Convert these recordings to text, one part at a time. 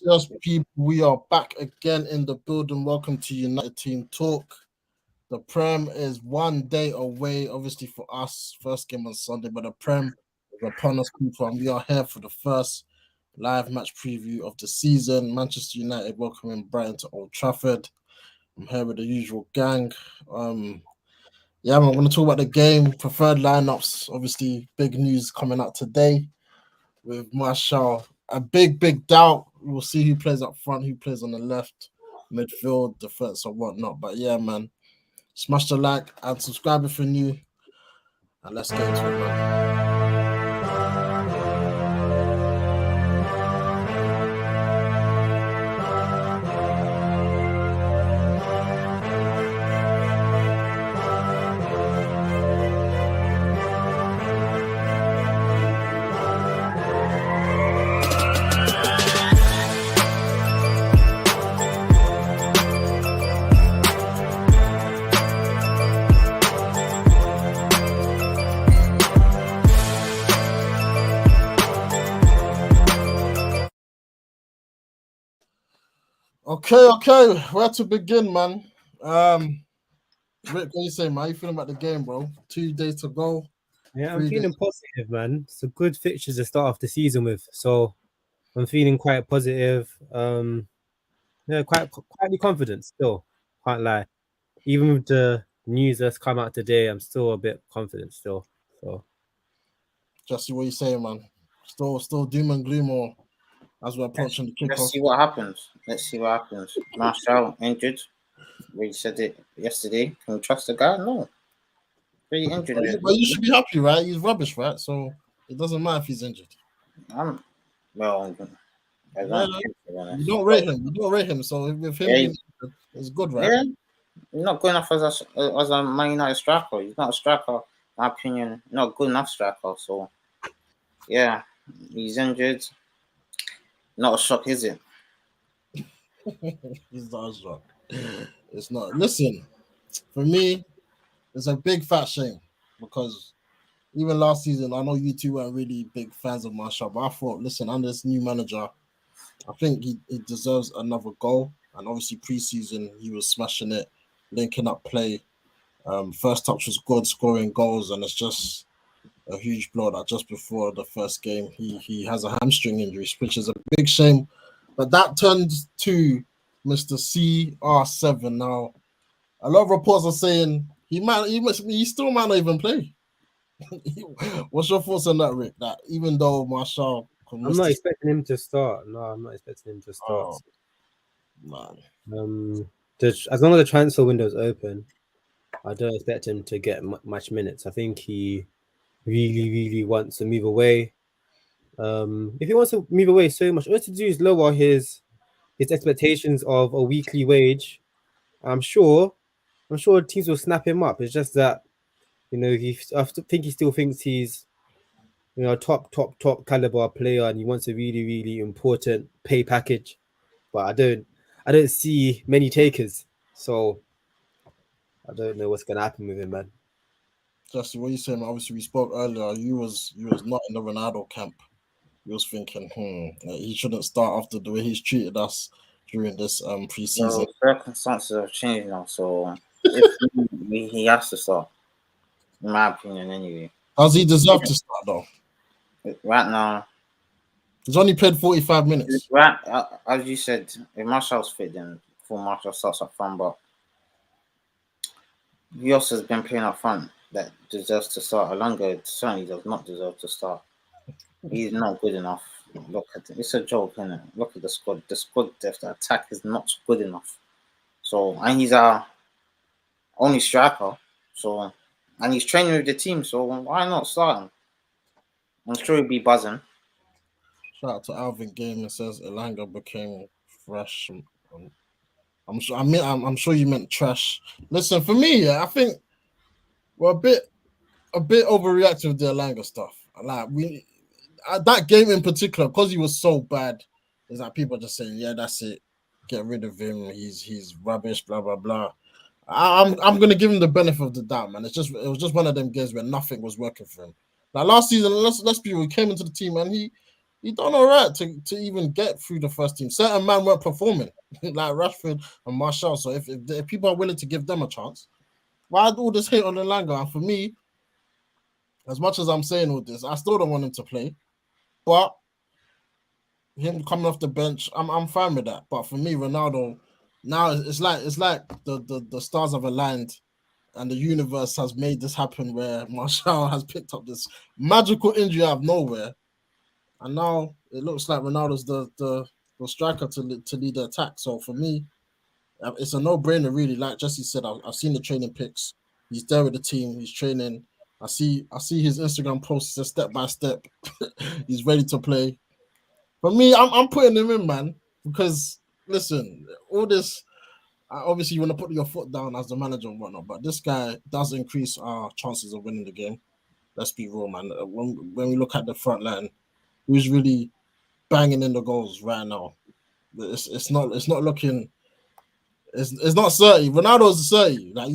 Yes, people, we are back again in the building. Welcome to United Team Talk. The Prem is 1 day away, obviously for us. First game on Sunday, but the Prem is upon us, people, and we are here for the first live match preview of the season. Manchester United welcoming Brighton to Old Trafford. I'm here with the usual gang. I'm going to talk about the game, preferred lineups. Obviously, big news coming out today with Martial. A big doubt. We'll see who plays up front, who plays on the left, midfield, defense, or whatnot. But yeah, man, smash the like and subscribe if you're new. And let's get into it, man. Okay. Where to begin, man? Rick, what you say, man? How you feeling about the game, bro? 2 days to go. Yeah, I'm feeling positive, man. It's a good fixtures to start off the season with, so I'm feeling quite positive. Quietly confident still. Can't lie. Even with the news that's come out today, I'm still a bit confident still. So, Jesse, what you saying, man? Still doom and gloom, or as we're approaching the kickoff? Let's see what happens. Martial injured. We said it yesterday. Can we trust the guy? No. Pretty injured. But you should be happy, right? He's rubbish, right? So it doesn't matter if he's injured. You don't rate him. So with him being injured, it's good, right? Yeah. He's not good enough as a Man United striker. He's not a striker, in my opinion. Not good enough striker. So yeah, he's injured. Not a shock, is it? It's not a shock. It's not. Listen, for me, it's a big fat shame because even last season, I know you two weren't really big fans of Martial, but I thought, listen, under this new manager, I think he deserves another goal. And obviously, preseason, he was smashing it, linking up play. First touch was good, scoring goals, and it's just a huge blow that just before the first game, he has a hamstring injury, which is a big shame. But that turns to Mr. CR7 now. A lot of reports are saying he still might not even play. What's your thoughts on that, Rick? That even though Martial, I'm not expecting him to start. No, I'm not expecting him to start. Man. As long as the transfer window is open, I don't expect him to get much minutes. I think he really wants to move away. If he wants to move away so much, all he has to do is lower his expectations of a weekly wage. I'm sure teams will snap him up. It's just that, I think he still thinks he's, a top caliber player, and he wants a really important pay package. But I don't see many takers, so I don't know what's gonna happen with him, man. Justin, what are you saying? Obviously, we spoke earlier. You was not in the Ronaldo camp. You was thinking, he shouldn't start after the way he's treated us during this preseason. So circumstances have changed now, so he has to start, in my opinion, anyway. Does he deserve to start though? Right now, he's only played 45 minutes. Right, as you said, if Martial's fit, then full Martial starts up front. But Who else has been playing up front that deserves to start? Alanga certainly does not deserve to start. He's not good enough. Look at it. It's a joke, isn't it? Look at the squad. The squad depth, the attack is not good enough. So, and he's our only striker. So, and he's training with the team. So why not start him? I'm sure he'll be buzzing. Shout out to Alvin Gaming says Elanga became fresh. I'm sure. I mean, I'm sure you meant trash. Listen, for me, yeah, I think we're a bit overreactive with the Elanga stuff. Like that game in particular, because he was so bad, is that people are just saying, yeah, that's it, get rid of him. He's rubbish, blah blah blah. I'm gonna give him the benefit of the doubt, man. It was just one of them games where nothing was working for him. Like last season, let's be real, he came into the team and he done all right to even get through the first team. Certain men weren't performing, like Rashford and Martial. So if people are willing to give them a chance, why all this hate on Elanga? And for me, as much as I'm saying all this, I still don't want him to play. But him coming off the bench, I'm fine with that. But for me, Ronaldo, now it's like the stars have aligned and the universe has made this happen where Martial has picked up this magical injury out of nowhere. And now it looks like Ronaldo's the striker to lead the attack. So for me, it's a no-brainer, really. Like Jesse said, I've seen the training pics. He's there with the team. He's training. I see his Instagram posts step by step. He's ready to play. For me, I'm putting him in, man, because listen, all this. Obviously, you want to put your foot down as the manager and whatnot, but this guy does increase our chances of winning the game. Let's be real, man. When we look at the front line, who's really banging in the goals right now? It's not looking. It's not 30. Ronaldo's 30. Like,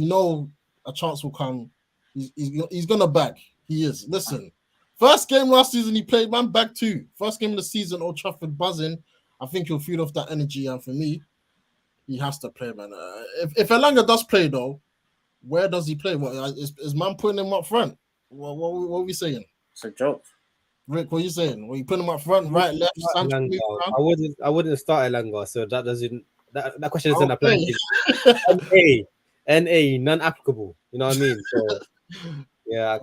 a chance will come. He's gonna back. He is. Listen, first game last season he played, man, back two. First game of the season, Old Trafford buzzing. I think he'll feed off that energy, and for me, he has to play, man. If Elanga does play though, where does he play? What is man putting him up front? What are we saying? It's a joke. Rick, what are you saying? Were you putting him up front, right, left? I wouldn't start Elanga, so that question doesn't apply. NA, non-applicable. You know what I mean? So yeah,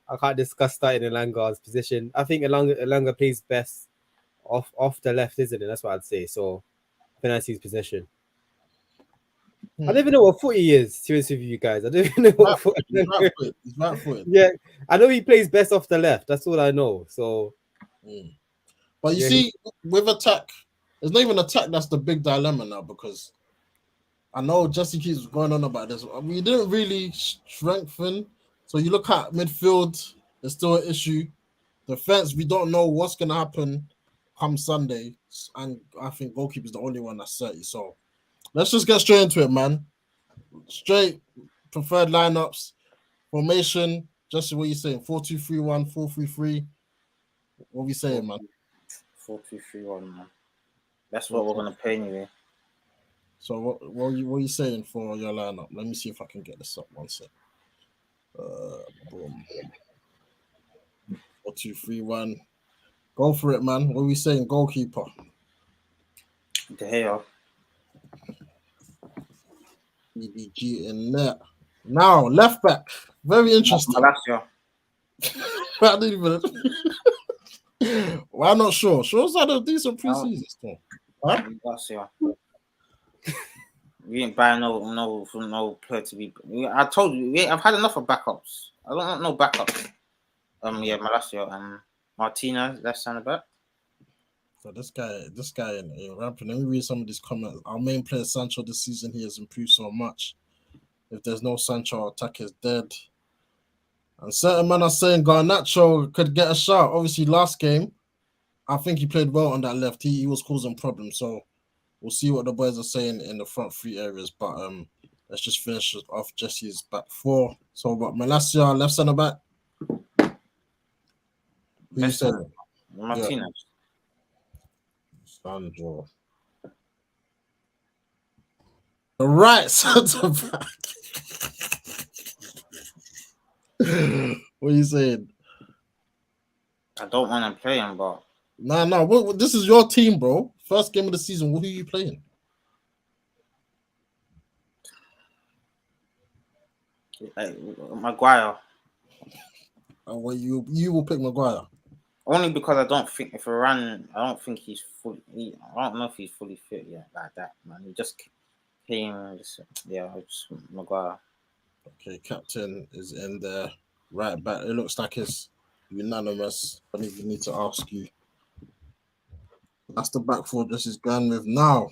I can't discuss starting Elanga's position. I think Elanga plays best off the left, isn't it? That's what I'd say. So I think that's his position. I don't even know what foot he is, seriously, with you guys. I don't even know what foot. He's right footed. Yeah, I know he plays best off the left. That's all I know. So, but you see, with attack, it's not even attack that's the big dilemma now, because I know Jesse keeps going on about this. We didn't really strengthen. So you look at midfield, there's still an issue. Defense, we don't know what's gonna happen come Sunday, and I think goalkeeper's the only one that's 30. So let's just get straight into it, man. Straight preferred lineups, formation. Jesse, what are you saying? 4-2-3-1, 4-3-3. What are we saying, man? 4-2-3-1, man. That's what we're gonna play anyway. So what are you saying for your lineup? Let me see if I can get this up one sec. Boom. 4-2-3-1. Go for it, man. What are we saying? Goalkeeper. De Gea. EDG in there. Now, left back. Very interesting. Malacia. I didn't even. Well, I'm not sure. Shaw's had a decent preseason still. Huh? Malacia. We ain't buying no player to be. I told you, I've had enough of backups. I don't want no backups. Yeah, Malacia. Martinez, left centre back. So this guy in rapping. Let me read some of these comments. Our main player Sancho this season, he has improved so much. If there's no Sancho, our attack is dead. And certain men are saying Garnacho could get a shot. Obviously, last game, I think he played well on that left. He was causing problems. So we'll see what the boys are saying in the front three areas. But let's just finish off Jesse's back four. So what, Malacia, left centre back? Who you saying? Martinez. Yeah. Sandro. The right centre back. What are you saying? I don't want to play him, but nah. This is your team, bro. First game of the season. Who are you playing? Like Maguire. Well, you will pick Maguire. Only because I don't think if Varane, I don't think he's fully. I don't know if he's fully fit yet like that, man. He just came. Just Maguire. Okay, captain is in there. Right back. It looks like it's unanimous. I don't even need to ask you. That's the back four this is going with. Now,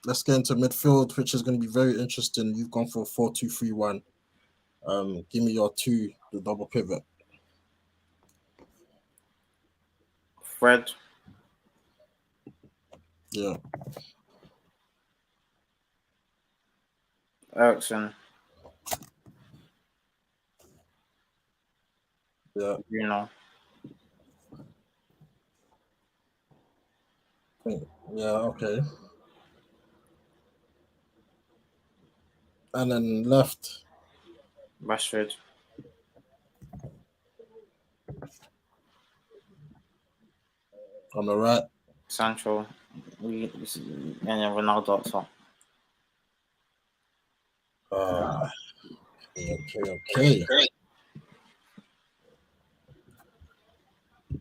let's get into midfield, which is going to be very interesting. You've gone for 4-2-3-1. Give me your two, the double pivot. Fred. Yeah. Ericsson. Yeah. Bruno. Yeah, okay. And then left. Rashford. On the right. Sancho. And then Ronaldo up top. Okay.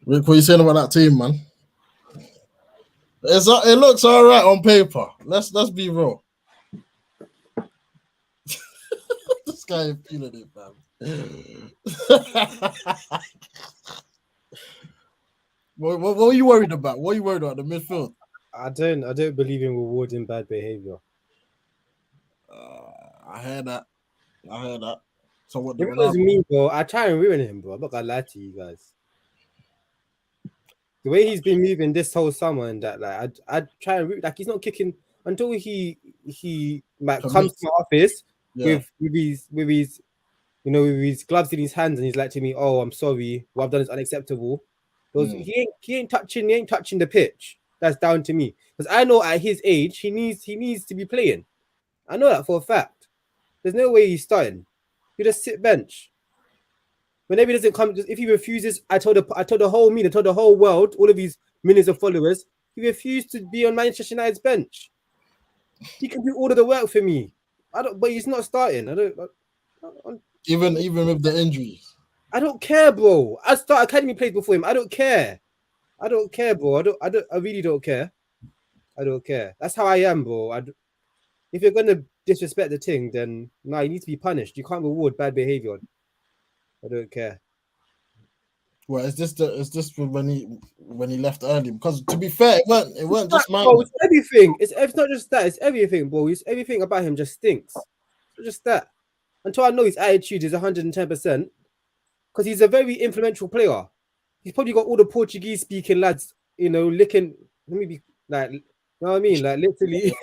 Rick, what are you saying about that team, man? It looks all right on paper. Let's be real. This guy is feeling it, man. What are you worried about? What are you worried about? The midfield? I don't believe in rewarding bad behavior. I heard that. So what? If it was me, bro, I try and ruin him, bro. I'm not gonna lie to you guys. The way he's been moving this whole summer and that, like, I try and root, like, he's not kicking until he like comes to my office with his with his gloves in his hands and he's like to me, "Oh, I'm sorry, what I've done is unacceptable." He ain't touching the pitch. That's down to me because I know at his age he needs to be playing. I know that for a fact. There's no way he's starting. You just sit bench. Whenever he doesn't come, if he refuses, I told the whole media, I told the whole world, all of these millions of followers, he refused to be on Manchester United's bench. He can do all of the work for me. But he's not starting. Even with the injuries. I don't care, bro. I start academy plays before him. I don't care, bro. I really don't care. I don't care. That's how I am, bro. If you're gonna disrespect the thing, then you need to be punished. You can't reward bad behavior. I don't care. Well, is this when he left early? Because to be fair, it weren't just mine. Bro, it's everything. It's not just that. It's everything, bro. It's everything about him just stinks. It's just that. Until I know his attitude is 110%, because he's a very influential player. He's probably got all the Portuguese speaking lads, licking. Let me be like, you know what I mean? Like literally,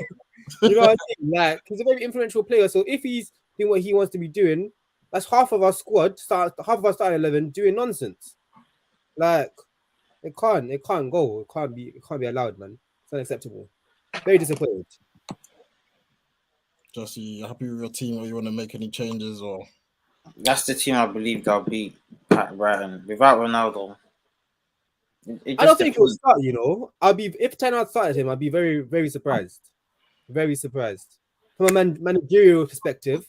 you know what I mean? Like he's a very influential player. So if he's doing what he wants to be doing, that's half of our squad, half of our starting 11 doing nonsense. Like it can't go. It can't be allowed, man. It's unacceptable. Very disappointed. Jesse, you happy with your team, or you want to make any changes? Or that's the team I believe they'll beat Brighton without Ronaldo. I don't think he'll start. I'll be if Ten Hag started him, I'd be very, very surprised. Very surprised. From a managerial perspective,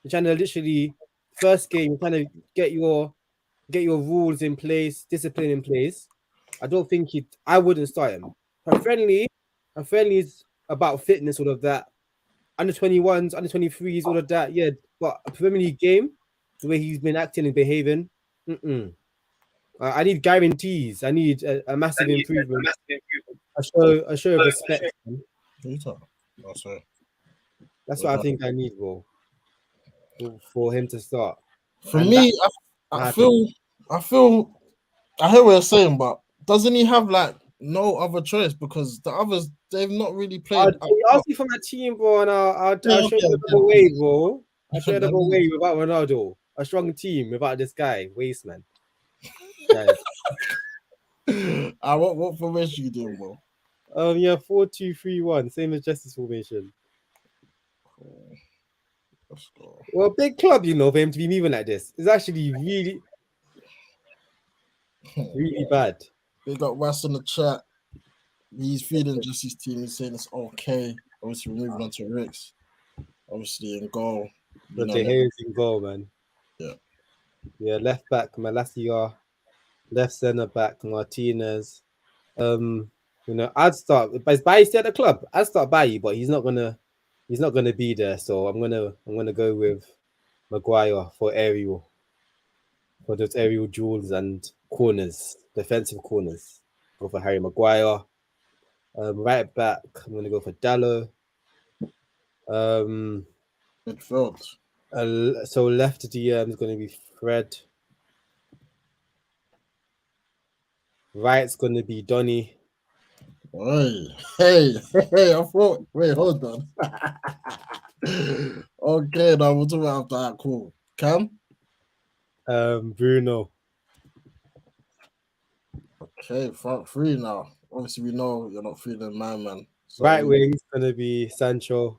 you're trying to literally first game, you're trying to get your rules in place, discipline in place. I don't think I wouldn't start him. A friendly is about fitness, all of that. Under 21s, under 23s, all of that. Yeah, but a Premier League game, the way he's been acting and behaving, I need guarantees. I need a massive improvement. A show of respect. That's what I think I need, bro, for him to start. For me, I feel I hear what you're saying, but doesn't he have like no other choice because the others they've not really played? I'll see from my team, bro, and I'll show you the way, bro. I'll show you the way without Ronaldo. A strong team without this guy, waste man. What formation you doing, bro? 4-2-3-1, same as Jesse's formation. Let's go. Well, big club, for him to be moving like this is actually really, really bad. They got West in the chat. He's feeding Jesse's team. He's saying it's okay. Obviously, we're moving on to Rick's. Obviously, in goal. But De Gea's in goal, man. Yeah, left back Malacia, left centre back Martinez. I'd start. But is Bailly still at the club? I'd start Bailly, but he's not gonna be there. So I'm gonna go with Maguire for those aerial duels and corners, defensive corners. Go for Harry Maguire. Right back, I'm gonna go for Dallo. Um, Midfield. so left DM is gonna be Fred. Right's gonna be Donny. Hey, I thought, wait, hold on. Okay, now we'll talk about that. Cool. Cam? Bruno. Okay, front three now. Obviously, we know you're not feeling man. So Right wing's gonna be Sancho.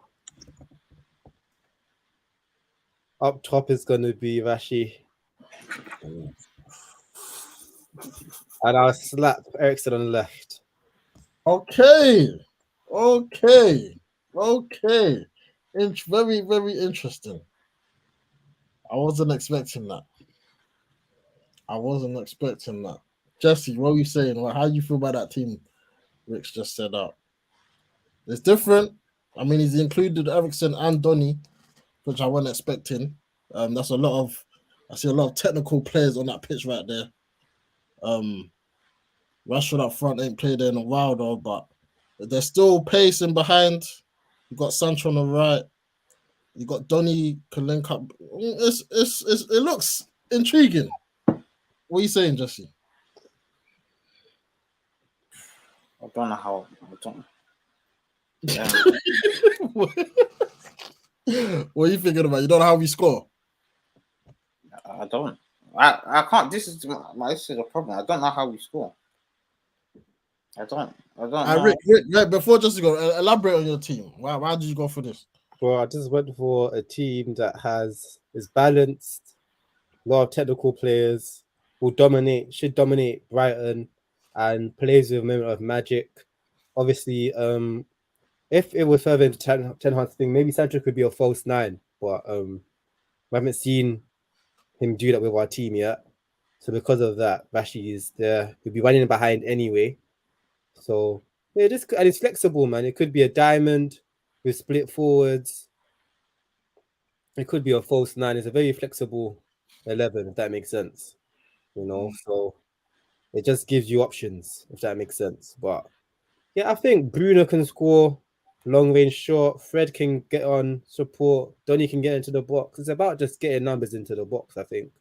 Up top is gonna be Rashi. And I'll slap Ericsson on the left. Okay. Very, very interesting. I wasn't expecting that. Jesse, what are you saying? How do you feel about that team Rick's just set up? It's different. I mean, he's included Ericsson and Donny, which I wasn't expecting. That's I see a lot of technical players on that pitch right there. Rashford up front ain't played there in a while though, but they're still pacing behind. You got Sancho on the right. You got Donny can link up. It looks intriguing. What are you saying, Jesse? I don't know how. I don't. Yeah. What are you thinking about? You don't know how we score? I don't. I can't. This is the problem. I don't know how we score. I don't know. Rick, before just to go, elaborate on your team. Why did you go for this? Well, I just went for a team that is balanced, a lot of technical players, should dominate Brighton, and plays with a moment of magic. Obviously, if it was further into Ten Hag's thing, maybe Sancho could be a false nine, but we haven't seen him do that with our team yet. So because of that, Rashi is there. He'll be running behind anyway. So yeah, and it's flexible, man. It could be a diamond with split forwards. It could be a false nine. It's a very flexible 11, if that makes sense. So it just gives you options, if that makes sense. But yeah, I think Bruno can score long range shot. Fred can get on support. Donny can get into the box. It's about just getting numbers into the box, I think.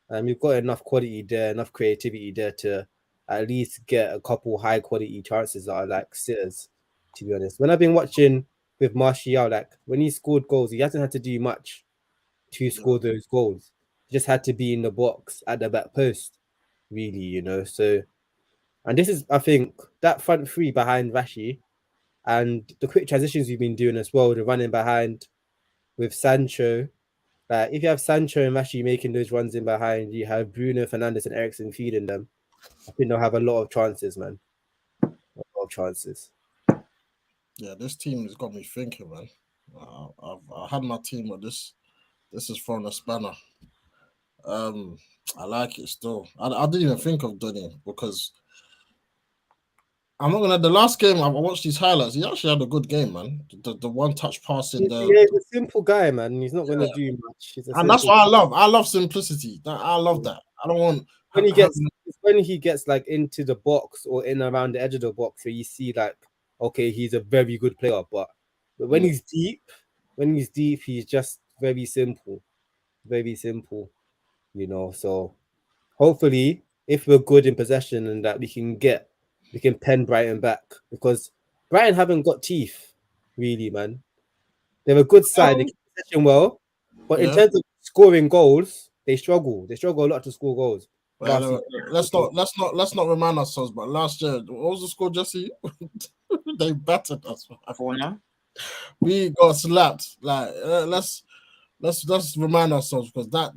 And we've got enough quality there, enough creativity there to at least get a couple high quality chances that are like sitters, to be honest. When I've been watching with Martial, like when he scored goals, he hasn't had to do much to score those goals. He just had to be in the box at the back post, really, So, and this is, I think, that front three behind Rashi and the quick transitions we've been doing as well, the running behind with Sancho. Like if you have Sancho and Rashi making those runs in behind, you have Bruno Fernandes and Ericsson feeding them. I think they'll have a lot of chances, man. A lot of chances. Yeah, this team has got me thinking, man. I had my team, but this is throwing a spanner. I like it still. I didn't even think of Donny because I'm not gonna. The last game I watched these highlights. He actually had a good game, man. The one touch pass in the. Yeah, he's a simple guy, man. He's not gonna do much. And that's what I love. I love simplicity. I love that. I don't want when he gets like into the box or in around the edge of the box where you see like, okay, he's a very good player, but when he's deep, he's just very simple, So hopefully, if we're good in possession and that we can pen Brighton back because Brighton haven't got teeth, really, man. They're a good side. They keep possession well, but in terms of scoring goals, they struggle. They struggle a lot to score goals. Well, let's not remind ourselves. But last year, what was the score, Jesse? They battered us. We got slapped. Like let's remind ourselves because that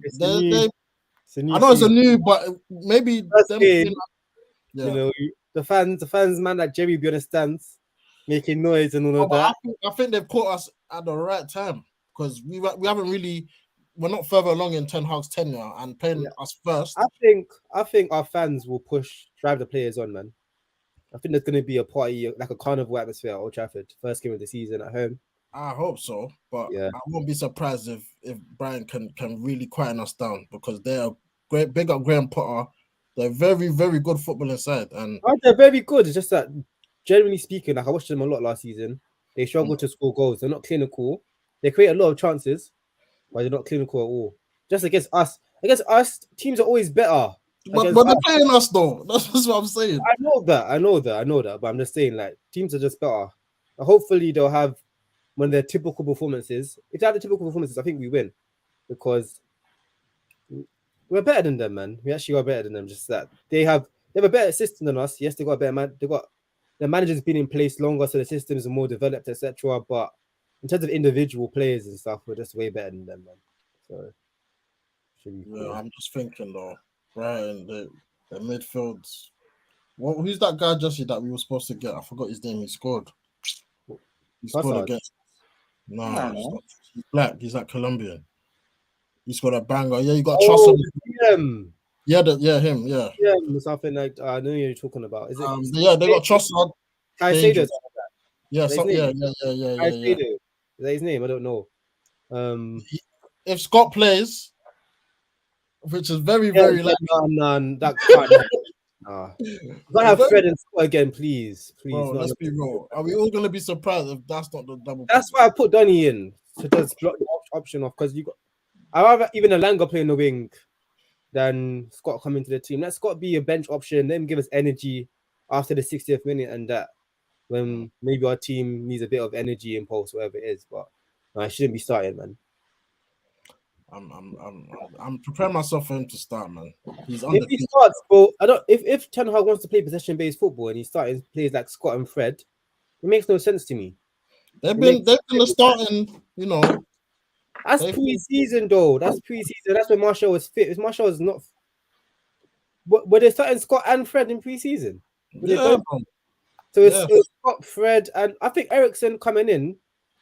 I know it's a new, but maybe them game, the fans, man, like Jerry be on the stands, making noise and all of that. I think they've caught us at the right time because we haven't really not further along in Ten Hag's tenure and playing us first. I think our fans will drive the players on, man. I think there's gonna be a party, like a carnival atmosphere at Old Trafford, first game of the season at home. I hope so, but Yeah. I won't be surprised if Brighton can really quieten us down because they're great. Big up Graham Potter. They're very, very good football inside, and they're very good. It's just that, generally speaking, like I watched them a lot last season. They struggle to score goals. They're not clinical. They create a lot of chances, but they're not clinical at all. Just against us, teams are always better. but they're playing us though. That's what I'm saying. I know that. But I'm just saying, like, teams are just better. Hopefully, they'll have when their typical performances. If they have the typical performances, I think we win because we're better than them, man. We actually are better than them. Just that they have a better system than us. Yes, they got a better man. Their managers been in place longer, so the systems are more developed, etc. But in terms of individual players and stuff, we're just way better than them, man. So should be cool. Yeah, I'm just thinking though, Brighton, the midfields. Who's that guy, Jesse, that we were supposed to get? I forgot his name. He scored. He scored against. No, he's black. He's like Colombian. He scored a banger. Yeah, you got trust him. Yeah, him. Yeah. Yeah, something like I know you're talking about. Is it? Yeah, they got trust on. Yeah. Yeah. Is that his name? I don't know. If Scott plays, which is very, very likely. No, that can't happen. Don't have Fred and Scott again, please. Bro, let's be real. Are we all gonna be surprised if that's not the double? That's why I put Donny in to just block the option off because I rather even Alanga play in the wing than Scott coming to the team. Let Scott be a bench option. Let him give us energy after the 60th minute, and that when maybe our team needs a bit of energy, impulse, whatever it is. But I shouldn't be starting, man. I'm preparing myself for him to start, man. He's on. If he starts, bro, I don't. If Ten Hag wants to play possession-based football and he's starting plays like Scott and Fred, it makes no sense to me. They've been starting, you know. That's pre-season, though. That's pre-season. That's when Marshall was fit. If Marshall is not, were they starting Scott and Fred in pre-season? Yeah. So it's Scott, Fred, and I think Ericsson coming in.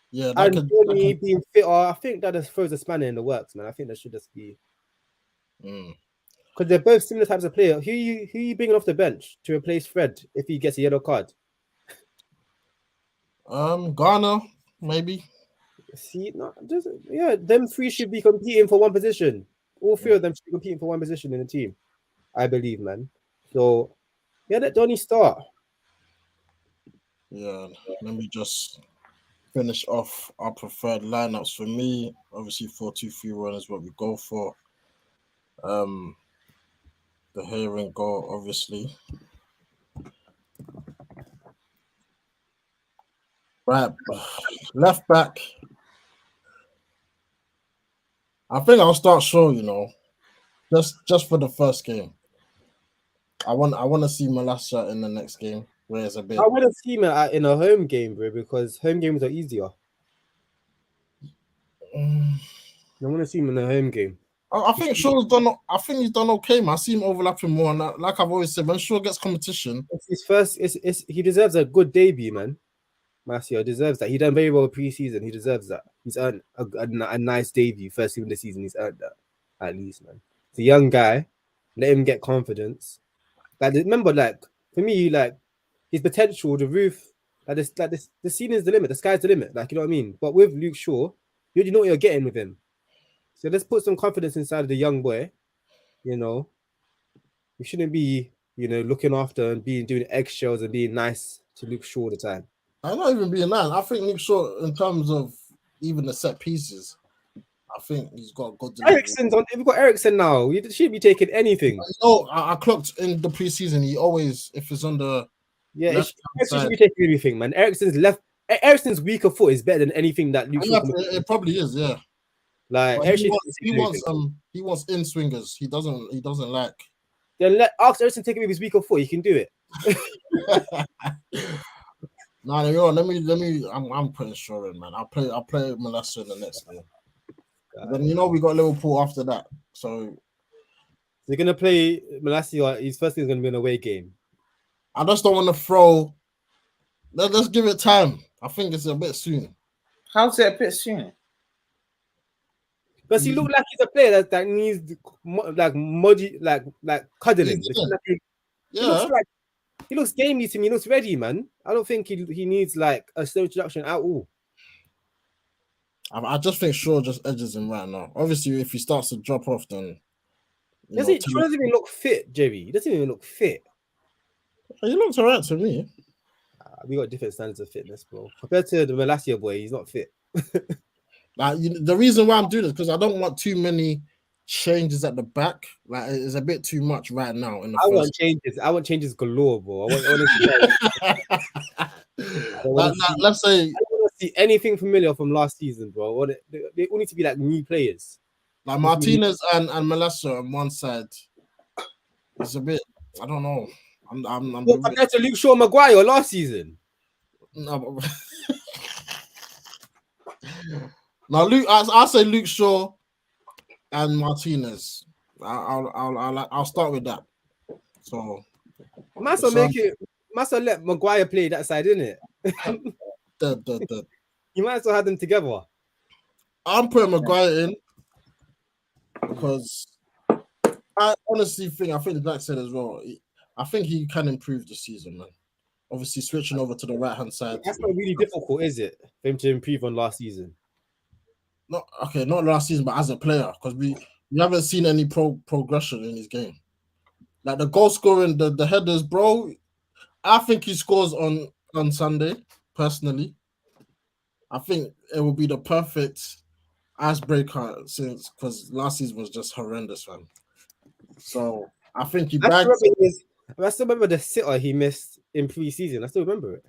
Yeah, and Johnny being fitter, I think that just throws a spanner in the works, man. I think that should just be because they're both similar types of player. Who you bringing off the bench to replace Fred if he gets a yellow card? Ghana, maybe. See, them three should be competing for one position. All three of them should be competing for one position in the team, I believe, man. So let Donny start. Yeah, let me just finish off our preferred lineups. For me, obviously 4-2-3-1 is what we go for. The here and goal, obviously. Right, left back. I think I'll start Shaw. You know, just for the first game. I want to see Malacia in the next game. Where it's a bit. I want to see him in a home game, bro, because home games are easier. I want to see him in a home game. I think Shaw's done. I think he's done okay, man. I see him overlapping more, and like I've always said, when Shaw gets competition, it's his first. He deserves a good debut, man. Marcio deserves that. He done very well pre-season. He deserves that. He's earned a nice debut first game of the season. He's earned that at least, man. He's a young guy. Let him get confidence. Like remember, like for me, like his potential, the roof, the ceiling is the limit. The sky's the limit. Like you know what I mean. But with Luke Shaw, you already know what you're getting with him. So let's put some confidence inside of the young boy. You know, we shouldn't be, looking after and doing eggshells and being nice to Luke Shaw all the time. I'm not even being nice. I think Luke Shaw, in terms of even the set pieces, I think he's got good delivery. We've got Ericsson now. You shouldn't be taking anything. I clocked in the preseason. He always, if it's on the Ericsson should be taking everything, man. Ericsson's weaker foot is better than anything that Luke Shaw. It probably is, yeah. Like he wants in swingers. He doesn't like. Then ask Ericsson take him his weaker foot. He can do it. Let me. I'm putting Shaw in, man. I'll play Malacia in the next game. Then we got Liverpool after that. So they're gonna play Malacia. His first thing is gonna be an away game. I just don't want to throw. Let's give it time. I think it's a bit soon. How's it a bit soon? Because he looked like he's a player that needs like muddy, like cuddling. Yeah. He looks gamey to me. He looks ready, man. I don't think he needs like a slow introduction at all. I just think Shaw just edges him right now. Obviously, if he starts to drop off, then Shaw doesn't even look fit, Jerry. He doesn't even look fit. He looks alright to me. We got different standards of fitness, bro. Compared to the Malacia boy, he's not fit. Like the reason why I'm doing this because I don't want too many changes at the back. Like it's a bit too much right now. I want changes galore, bro. Let's say I don't want to see anything familiar from last season, bro. They all need to be like new players. Like Martinez and Melissa on one side. It's a bit. I don't know. I'm compared to Luke Shaw Maguire last season. No, now Luke, I'll say Luke Shaw and Martinez. I'll start with that. So must let Maguire play that side, innit? You might as well have them together. I'm putting Maguire in because I honestly think Black said as well. I think he can improve this season, man. Obviously, switching over to the right hand side. That's not really difficult, is it, for him to improve on last season? Not last season, but as a player, because we haven't seen any progression in his game. Like the goal scoring, the headers, bro. I think he scores on Sunday. Personally, I think it will be the perfect icebreaker because last season was just horrendous, man. So I think he bagged. I still remember the sitter he missed in pre-season. I still remember it.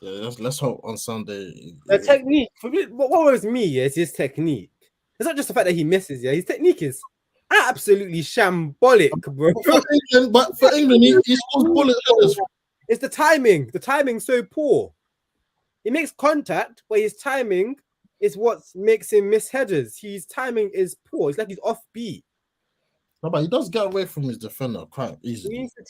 Yeah, let's hope on Sunday. The technique. For me, what worries me is his technique. It's not just the fact that he misses. Yeah, his technique is absolutely shambolic, bro. But for England, he scores bullet headers. It's the timing. The timing's so poor. He makes contact, but his timing is what makes him miss headers. His timing is poor. It's like he's offbeat. No, but he does get away from his defender quite easily. He needs to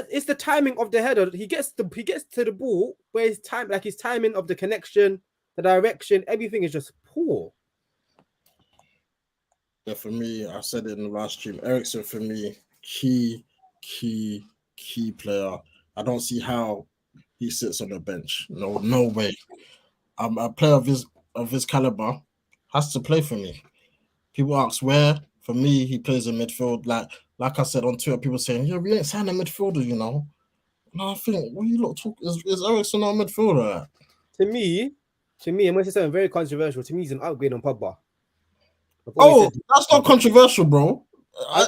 it's the timing of the header. He gets to the ball, where his timing of the connection, the direction, everything is just poor. Yeah, for me, I said it in the last stream. Eriksen for me, key player. I don't see how he sits on the bench. No way. A player of his caliber has to play for me. People ask where. For me, he plays in midfield. Like I said on Twitter, people saying, "Yeah, we ain't signed a midfielder," you know. And I think, what you lot talk is Eriksen not a midfielder? To me, I'm going to say something very controversial. To me, he's an upgrade on Pogba. That's not controversial, bro.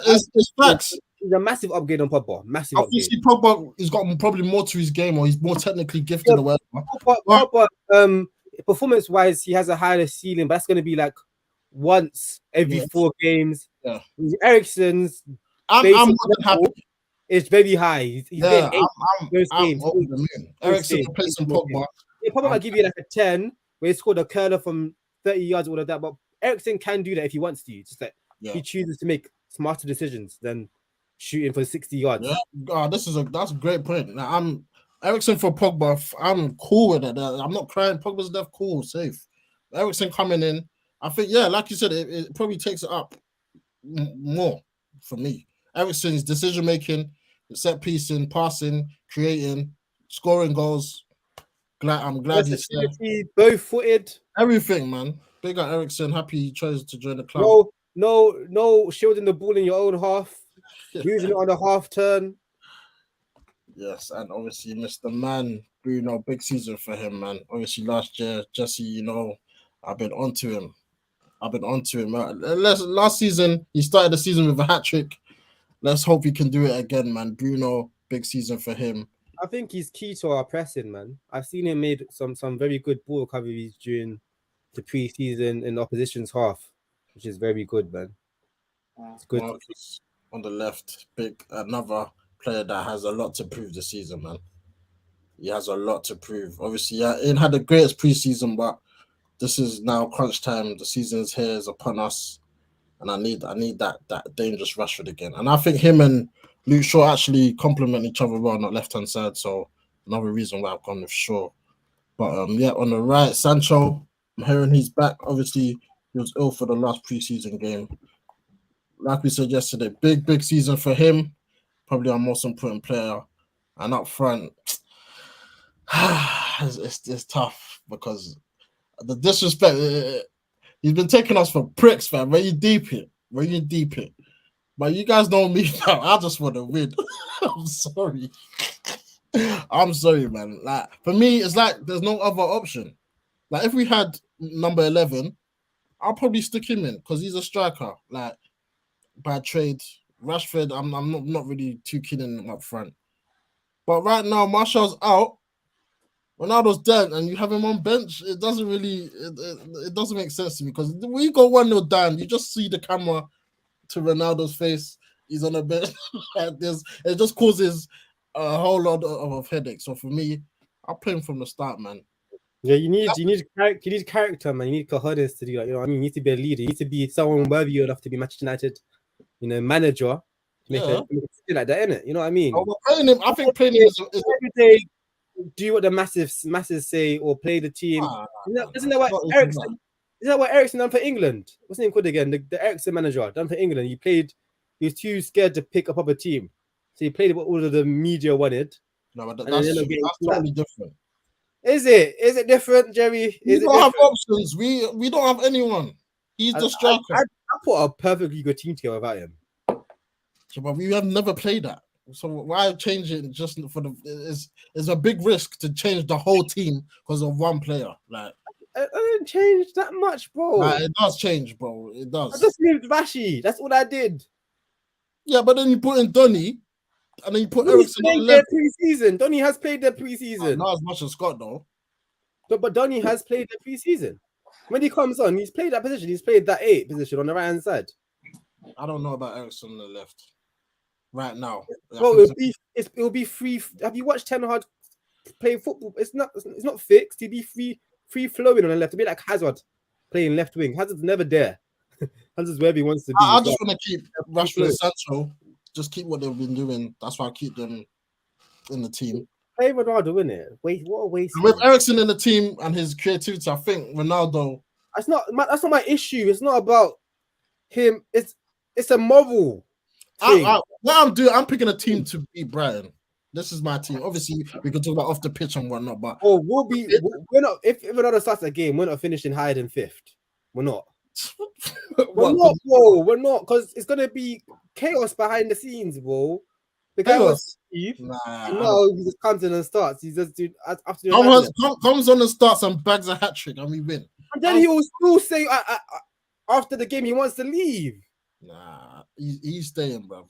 It's facts. He's a massive upgrade on Pogba. Massive upgrade. Obviously, Pogba has got probably more to his game, or he's more technically gifted or whatever. Pogba, performance-wise, he has a higher ceiling, but that's going to be like once every 4 games. Yeah. Eriksen's I'm more than happy. It's very high. He's I'm over the moon. Eriksen replacing Pogba. Pogba might give you like a 10, where he scored a curler from 30 yards, all of that. But Eriksen can do that if he wants to. Just like he chooses to make smarter decisions than shooting for 60 yards. Yeah, that's a great point. Now, I'm Eriksen for Pogba. I'm cool with it. I'm not crying. Pogba's left, cool, safe. Eriksen coming in. I think, like you said, it probably takes it up more for me. Eriksen's decision making, set piecing, passing, creating, scoring goals. I'm glad he's there. Both footed. Everything, man. Big up Eriksen. Happy he chose to join the club. No shielding the ball in your own half. Using it on the half turn. Yes, and obviously Mr. Man, Bruno, big season for him, man. Obviously last year, Jesse, I've been onto him. Last season, he started the season with a hat-trick. Let's hope he can do it again, man. Bruno, big season for him. I think he's key to our pressing, man. I've seen him made some very good ball recoveries during the pre-season in the opposition's half, which is very good, man. It's good. On the left, another player that has a lot to prove this season, man. He has a lot to prove. Obviously, he had the greatest pre-season, but this is now crunch time. The season's here, is upon us, and I need that dangerous Rashford again. And I think him and Luke Shaw actually complement each other well on the left-hand side. So another reason why I've gone with Shaw. But on the right, Sancho, I'm hearing he's back. Obviously, He was ill for the last preseason game. Like we said yesterday, big season for him. Probably our most important player. And up front, it's tough because the disrespect. He's been taking us for pricks, man. When you deep it. But you guys know me now. I just want to win. I'm sorry. I'm sorry, man. Like for me, it's like there's no other option. Like if we had number 11, I'll probably stick him in because he's a striker. Like by trade, Rashford, I'm not really too keen on him up front. But right now, Martial's out. Ronaldo's dead, and you have him on bench. It doesn't really, it doesn't make sense to me because when you go 1-0 down, you just see the camera to Ronaldo's face. He's on a bench. It just causes a whole lot of headaches. So for me, I'll play him from the start, man. Yeah, you need character, man. You need cojones to do that. You know what I mean? You need to be a leader. You need to be someone worthy enough to be Manchester United, manager. Make it like that, innit? You know what I mean? Playing him, I think playing him is every day. Do what the masses say, or play the team. Isn't that what Ericsson? Isn't that what Ericsson done for England? What's his name called again? The Ericsson manager done for England. He was too scared to pick up a team, so he played what all of the media wanted. No, but that's totally different. Is it different, Jerry? We don't have options. We don't have anyone. He's the striker. I put a perfectly good team together without him. Yeah, but we have never played that. So why change it just for the? It's a big risk to change the whole team because of one player. Like it didn't change that much, bro. Like, it does change, bro. It does. I just moved Rashi. That's what I did. Yeah, but then you put in Donny, and then you put Ericsson on the left. Preseason. Donny has played their preseason. Not as much as Scott though. But Donny has played the preseason. When he comes on, he's played that position. He's played that 8 position on the right hand side. I don't know about Ericsson on the left. Right now, well, it'll be free. Have you watched Ten Hag play football? It's not fixed. He'll be free flowing on the left. It'll be like Hazard playing left wing. Hazard's never there. Hazard's wherever he wants to be. I just want to keep Rashford and Sancho. Just keep what they've been doing. That's why I keep them in the team. Play Ronaldo, innit? Wait, what a waste. And with Ericsson in the team and his creativity, I think Ronaldo. That's not my issue. It's not about him. It's a moral. What I'm doing, I'm picking a team to beat Brighton. This is my team. Obviously, we can talk about off the pitch and whatnot, but we're not. If Ronaldo starts a game, we're not finishing higher than 5th. We're not. We're not, because it's gonna be chaos behind the scenes, bro. The guy was Steve. No, he just comes in and starts. He just comes on and starts and bags a hat trick, and we win. And then he will still say after the game he wants to leave. Nah, he's staying, bro.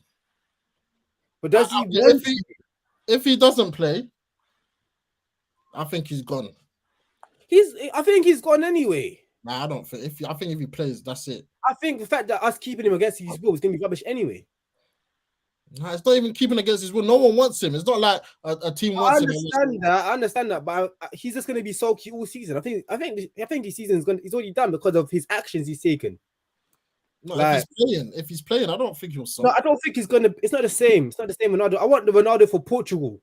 But does he want if he doesn't play, I think he's gone. I think he's gone anyway. Nah, I don't think. I think if he plays, that's it. I think the fact that us keeping him against his will is gonna be rubbish anyway. Nah, it's not even keeping against his will. No one wants him. It's not like a team wants him. I understand that, but he's just gonna be sulky all season. I think this season he's already done because of his actions he's taken. No, if he's playing, I don't think he'll sulk. No, I don't think he's gonna. It's not the same. It's not the same Ronaldo. I want the Ronaldo for Portugal,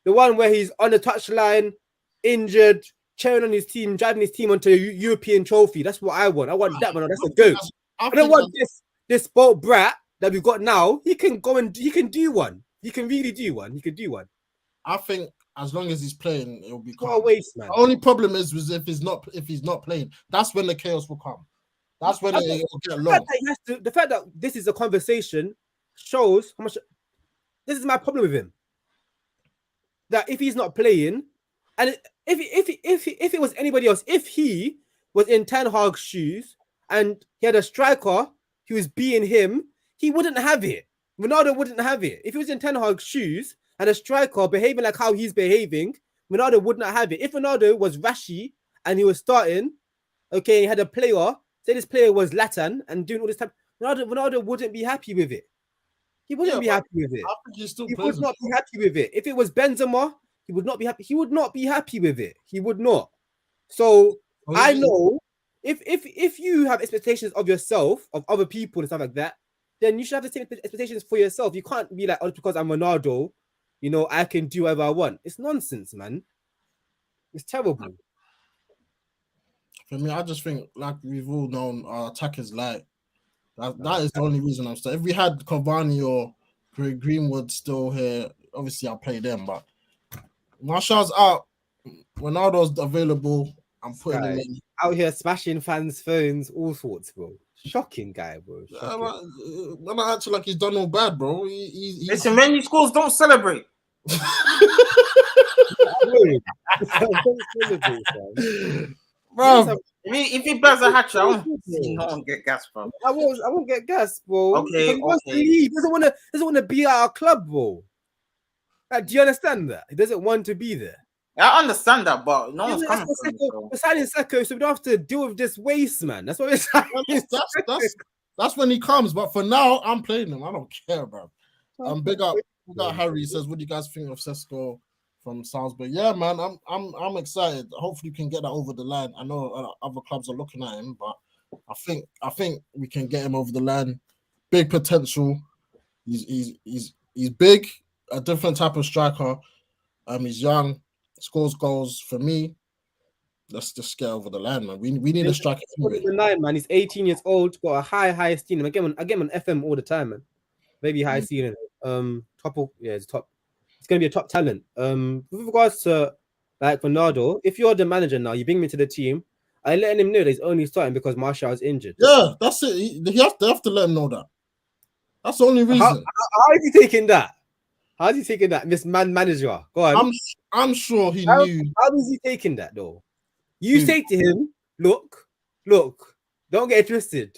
the one where he's on the touchline, injured, cheering on his team, driving his team onto a European trophy. That's what I want. I want that one. That's a goat. I don't want this spoiled brat that we've got now. He can go and he can do one. He can really do one. He can do one. I think as long as he's playing, it'll be calm. What a waste, man. The only problem is if he's not playing, that's when the chaos will come. That's when it will get long. The fact that this is a conversation shows how much. This is my problem with him. That if he's not playing, and if it was anybody else, if he was in Ten Hag's shoes and he had a striker who was beating him, he wouldn't have it. Ronaldo wouldn't have it. If he was in Ten Hag's shoes and a striker behaving like how he's behaving, Ronaldo would not have it. If Ronaldo was Rashi and he was starting, okay, he had a player. Say this player was Latin and doing all this time. Ronaldo wouldn't be happy with it. He wouldn't be happy with it. He would not be happy with it. If it was Benzema, he would not be happy. He would not be happy with it. He would not. So I know if you have expectations of yourself, of other people and stuff like that, then you should have the same expectations for yourself. You can't be like, oh, because I'm Ronaldo, I can do whatever I want. It's nonsense, man. It's terrible. For me, I just think, like we've all known, our attack is light. That is the only reason I'm still. If we had Cavani or Greenwood still here, obviously I'll play them. But Martial's out, Ronaldo's available. I'm putting him in. Out here smashing fans' phones, all sorts, bro. Shocking guy, bro. Shocking. Man, I acting like he's done all bad, bro. He's... Listen, when he scores, don't celebrate. Bro, if he bags a hat trick, I won't see no one get gas, bro. I won't get gas, bro. Okay, he doesn't want to be at our club, bro. Like, do you understand that? He doesn't want to be there. I understand that, but no one's coming for him. We're signing Seko, so we don't have to deal with this waste, man. That's what we're signing. That's when he comes. But for now, I'm playing him. I don't care, bro. Big up Harry. He says, "What do you guys think of Sesko from Salzburg?" Yeah, man, I'm excited. Hopefully, we can get that over the line. I know other clubs are looking at him, but I think we can get him over the line. Big potential. He's big, a different type of striker. He's young, scores goals. For me, let's just get over the line, man. We need a striker. Man, he's 18 years old, got a high esteem. I get him on FM all the time, man. Very high ceiling. It's top. It's gonna be a top talent. With regards to like Ronaldo, if you're the manager now, you bring me to the team. I letting him know that he's only starting because Martial is injured. Yeah, that's it. They have to let him know that. That's the only reason. How is he taking that? How is he taking that, Miss Manager? Go on. I'm sure he knew. How is he taking that though? You say to him, look, don't get twisted.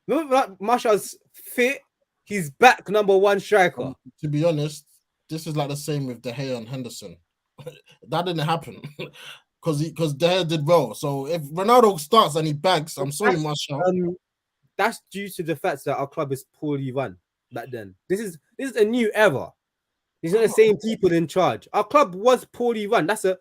Remember, Martial's fit. He's back number one striker. To be honest, this is like the same with De Gea and Henderson. That didn't happen because De Gea did well. So if Ronaldo starts and he bags, I'm sorry, Martial. That's due to the fact that our club is poorly run back then. This is a new era. These are the same people in charge. Our club was poorly run. That's a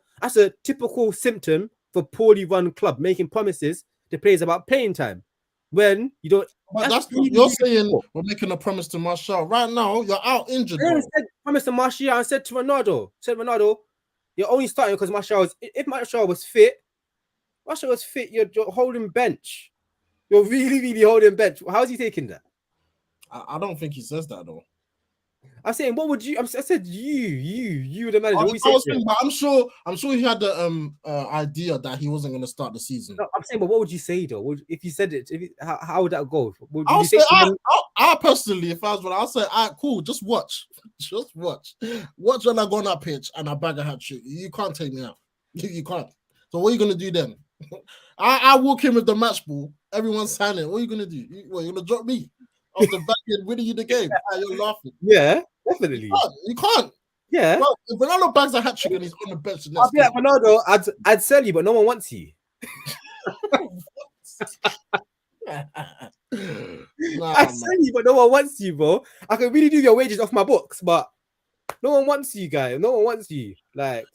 typical symptom for poorly run club making promises to players about playing time. When you don't, but that's what you're saying. We're making a promise to Martial. Right now, you're out injured. I said promise to Martial and said to Ronaldo, you're only starting because if Martial was fit, you're holding bench. You're really, really holding bench. How is he taking that? I don't think he says that though. I'm saying, what would you? I said you the manager. But I'm sure he had the idea that he wasn't going to start the season. No, I'm saying, but what would you say though? If you said it, how would that go? I personally, if I was, I'll say, all right, cool, just watch when I go on that pitch and I bag a hat trick. You can't take me out. You can't. So what are you going to do then? I walk in with the match ball. Everyone's signing. What are you going to do? You're going to drop me off the back end, winning you the game? You're laughing. Yeah, definitely. You can't. Yeah. Well, if Ronaldo bags a hat trick and he's on the bench, I'll be like Ronaldo. I'd sell you, but no one wants you. I sell you, but no one wants you, bro. I can really do your wages off my books, but no one wants you, guys. No one wants you. Like,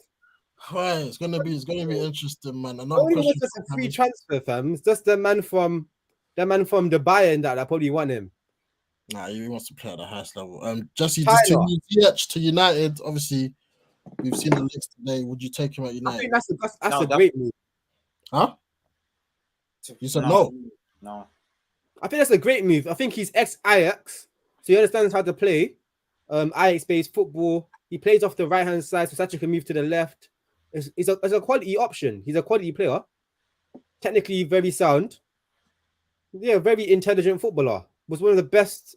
right, it's gonna be interesting, man. Only was just a free transfer, fam. It's just the man from the Bayern that I probably want him. Nah, he wants to play at the highest level. Jesse, just to United. Obviously, we've seen the list today. Would you take him at United? I think that's a great move. Huh? You said no. No. I think that's a great move. I think he's ex-Ajax, so he understands how to play. Ajax-based football. He plays off the right-hand side, so Sacha can move to the left. It's a quality option. He's a quality player. Technically very sound. Yeah, very intelligent footballer. Was one of the best.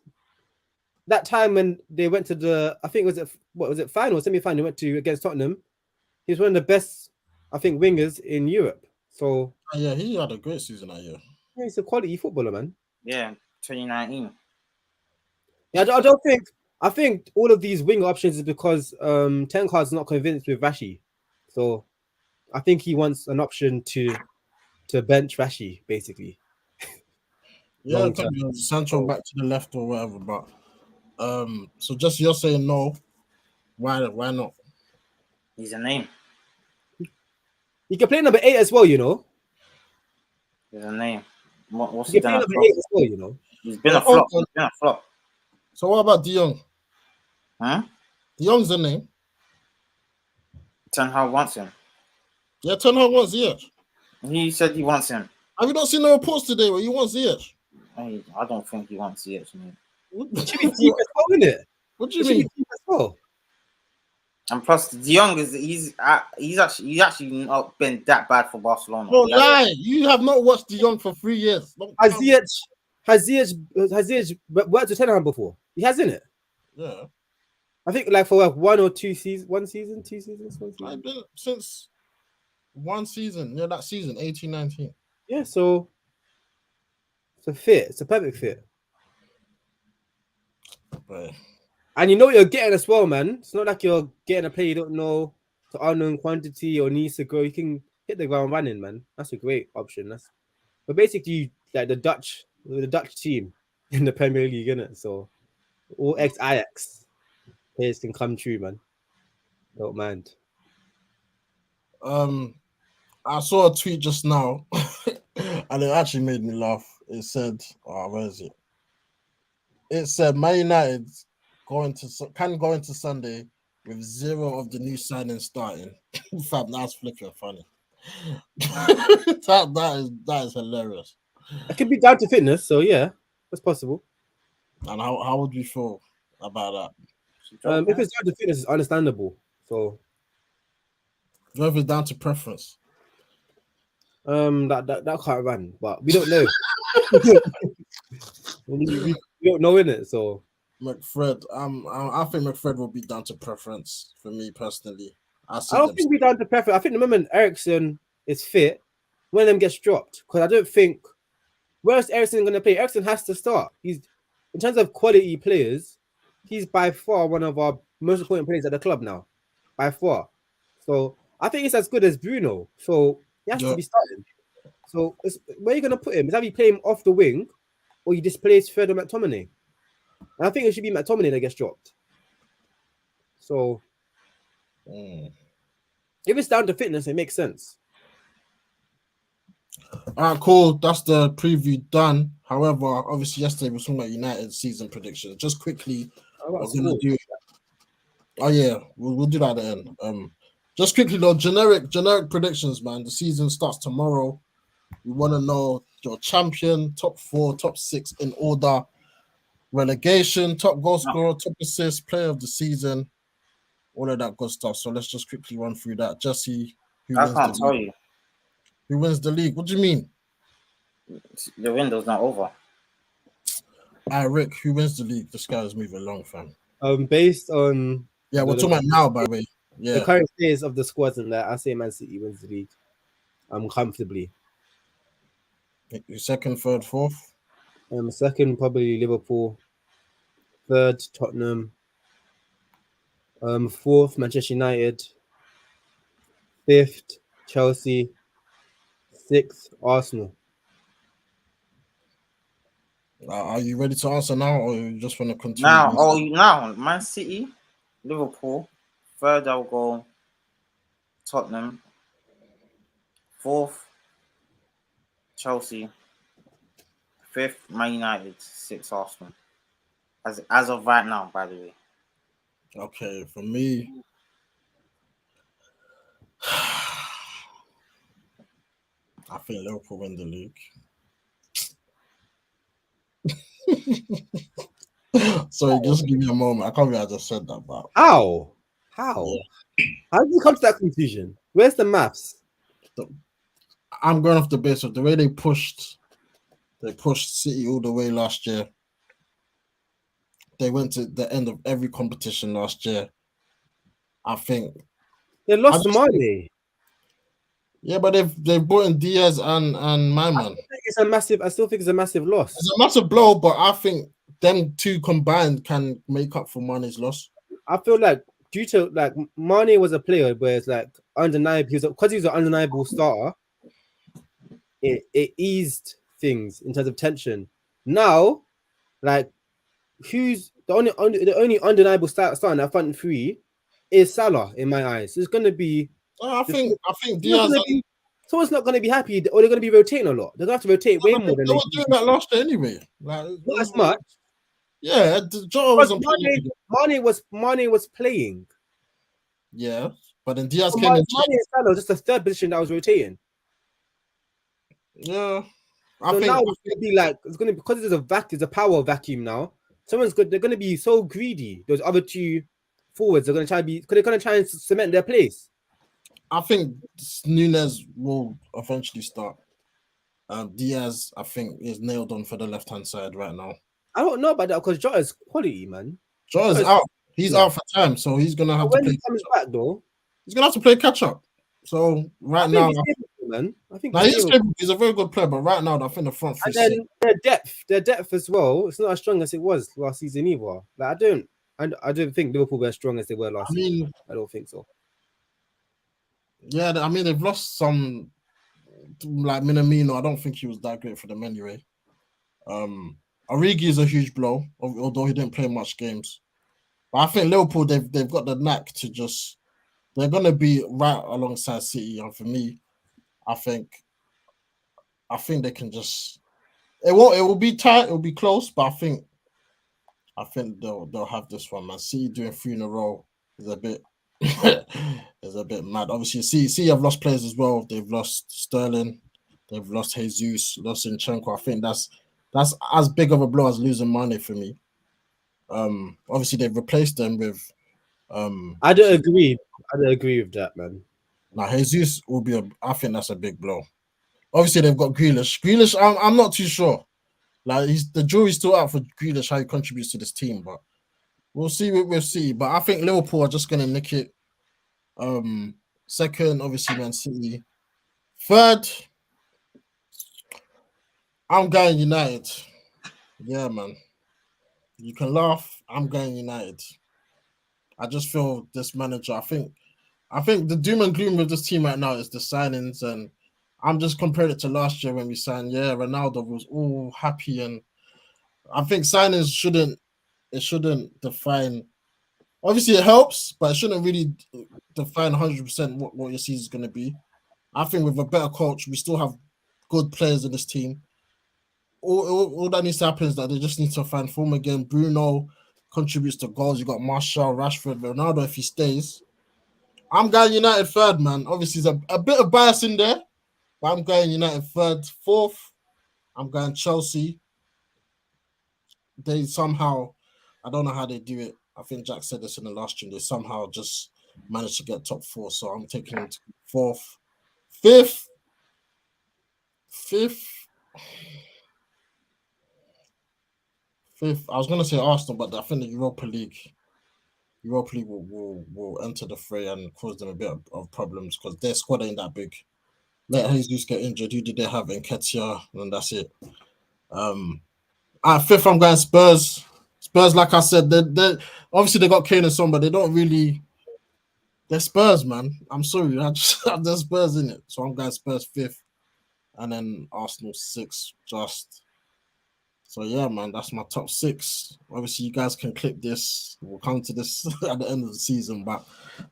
That time when they went to the, I think final, semi-final, they went to against Tottenham. He was one of the best, I think, wingers in Europe. So yeah, he had a great season that year. Yeah, he's a quality footballer, man. Yeah, 2019. Yeah, I think all of these wing options is because Ten Hag's not convinced with Rashi. So I think he wants an option to bench Rashi, basically. Yeah, Sancho back to the left or whatever, but so just you're saying no. Why not? He's a name. He can play number 8 as well, you know. He's a name. What's he done? Number 8 as well, you know. He's been a flop. He's been a flop. So what about De Jong? Huh? De Jong's a name. Ten Hag wants him. Yeah, Ten Hag wants, yeah. He said he wants him. Have you not seen the reports today where you want Ziyech? I don't think he wants Ziyech, man. It should be cheap as well, isn't it? What do It you should be mean? cheap as well. And plus, De Jong he's actually not been that bad for Barcelona. No lie. You have not watched De Jong for 3 years. Don't Has come- Ziyech worked with Tottenham before? He has, isn't it? Yeah. I think like for like 1 or 2 seasons, 1 season, 2 seasons, 1 season. I've been since one season. Yeah, that season, 18-19. Yeah, so it's a fit. It's a perfect fit. Right. And you know what you're getting as well, man. It's not like you're getting a player you don't know to unknown quantity or needs to grow. You can hit the ground running, man. That's a great option. But basically like the Dutch team in the Premier League, innit? So all ex-Ajax players can come true, man. Don't mind. I saw a tweet just now, and it actually made me laugh. It said, where is it? It said Man United can go into Sunday with 0 of the new signings starting. Fam, that's flipping funny. that is hilarious. It could be down to fitness, so yeah, that's possible. And how would you feel about that? If it's down to fitness, it's understandable. So if it's down to preference. That can't run, but we don't know. we don't know, innit? So McFred, I think McFred will be down to preference for me personally. I don't think we're down to preference. I think the moment Eriksen is fit, one of them gets dropped. Because I don't think where is Eriksen going to play? Eriksen has to start. He's in terms of quality players, he's by far one of our most important players at the club now. By far. So I think he's as good as Bruno. So he has to be starting. So where are you going to put him? Is that you play him off the wing or you displace Fred McTominay? And I think it should be McTominay that gets dropped. So if it's down to fitness, it makes sense. All right, cool. That's the preview done. However, obviously yesterday we were talking about United season predictions. Just quickly, we'll do that at the end. Just quickly though, generic predictions, man. The season starts tomorrow. We want to know your champion, top 4, top 6 in order, relegation, top goal scorer, top assist, player of the season, all of that good stuff. So let's just quickly run through that. Jesse, I can't tell you. Who wins the league? What do you mean? The window's not over. All right, Rick, who wins the league? This guy is moving along, fam. Based on we're talking about now, by the way. Yeah, the current status of the squads and that, I say Man City wins the league. Comfortably. Second, third, fourth. Second probably Liverpool. Third Tottenham. Fourth Manchester United. Fifth Chelsea. Sixth Arsenal. Are you ready to answer now, or you just want to continue? Now, Man City, Liverpool. Third, I'll go Tottenham. Fourth, Chelsea. Fifth, Man United. Sixth, Arsenal. As of right now, by the way. Okay, for me, I think Liverpool win the league. Sorry, just give me a moment. I can't believe I just said that, but how? Yeah. How did you come to that conclusion? Where's the maths? I'm going off the base of the way they pushed City all the way last year. They went to the end of every competition last year. I think they lost Mane. Yeah, but they've brought in Diaz and my man. I still think it's a massive loss. It's a massive blow, but I think them two combined can make up for Mane's loss. I feel like due to like Mane was a player where it's like undeniable because he was an undeniable starter. It eased things in terms of tension. Now, like who's the only undeniable starter in that front three is Salah in my eyes. It's gonna be. I think Diaz. Someone's not going to be happy, or they're going to be rotating a lot. They're going to have to rotate way more than they were doing that last year anyway. Like, not as much. Yeah, Jota wasn't playing. Mane was playing. Yeah, but then Diaz came in. Mane and Salah was just the third position that was rotating. Yeah. So now it's gonna be like because there's a power vacuum now. They're gonna be so greedy. Those other two forwards are gonna try and cement their place. I think Nunes will eventually start. Diaz, I think, is nailed on for the left-hand side right now. I don't know about that because Jota's quality, man. Jota's out. He's out for time, so he's gonna have to play. When he comes back, though, he's gonna have to play catch up. So right now, man, I think he's a very good player, but right now, I think the front three. And then their depth as well. It's not as strong as it was last season either. Like I don't think Liverpool were as strong as they were last season. I don't think so. Yeah, I mean they've lost some, like Minamino. I don't think he was that great for them anyway. Origi is a huge blow, although he didn't play much games. But I think Liverpool they've got the knack to just they're gonna be right alongside City, and for me, I think they can just it will be tight, it will be close, but I think they'll have this one, man. City doing 3 in a row is a bit is a bit mad. Obviously, City have lost players as well. They've lost Sterling, they've lost Jesus, lost Zinchenko. I think that's as big of a blow as losing Mane for me. Obviously they've replaced them with I don't agree with that, man. Now Jesus will be I think that's a big blow. Obviously they've got Grealish, I'm not too sure. Like the jury's still out for Grealish, how he contributes to this team, but we'll see. But I think Liverpool are just gonna nick it. Second, obviously Man City. Third, I'm going United. Yeah, man. You can laugh. I'm going United. I just feel this manager. I think the doom and gloom with this team right now is the signings, and I'm just comparing it to last year when we signed. Yeah, Ronaldo was all happy, and I think signings shouldn't define. Obviously, it helps, but it shouldn't really define 100% what your season is going to be. I think with a better coach, we still have good players in this team. All that needs to happen is that they just need to find form again. Bruno contributes to goals. You got Martial, Rashford, Ronaldo. If he stays, I'm going United third, man. Obviously, there's a bit of bias in there, but I'm going United third. Fourth, I'm going Chelsea. They somehow, I don't know how they do it. I think Jack said this in the last stream. They somehow just managed to get top 4, so I'm taking them to fourth. Fifth. I was gonna say Arsenal, but I think the Europa League will enter the fray and cause them a bit of problems because their squad ain't that big. Let Jesus get injured. Who did they have? Nketiah, and that's it. At fifth, I'm going Spurs. Spurs, like I said, they obviously they got Kane and Son, but they don't really. They're Spurs, man. I'm sorry, I just have the Spurs in it, so I'm going Spurs fifth, and then Arsenal sixth. So yeah, man, that's my top 6. Obviously, you guys can clip this. We'll come to this at the end of the season, but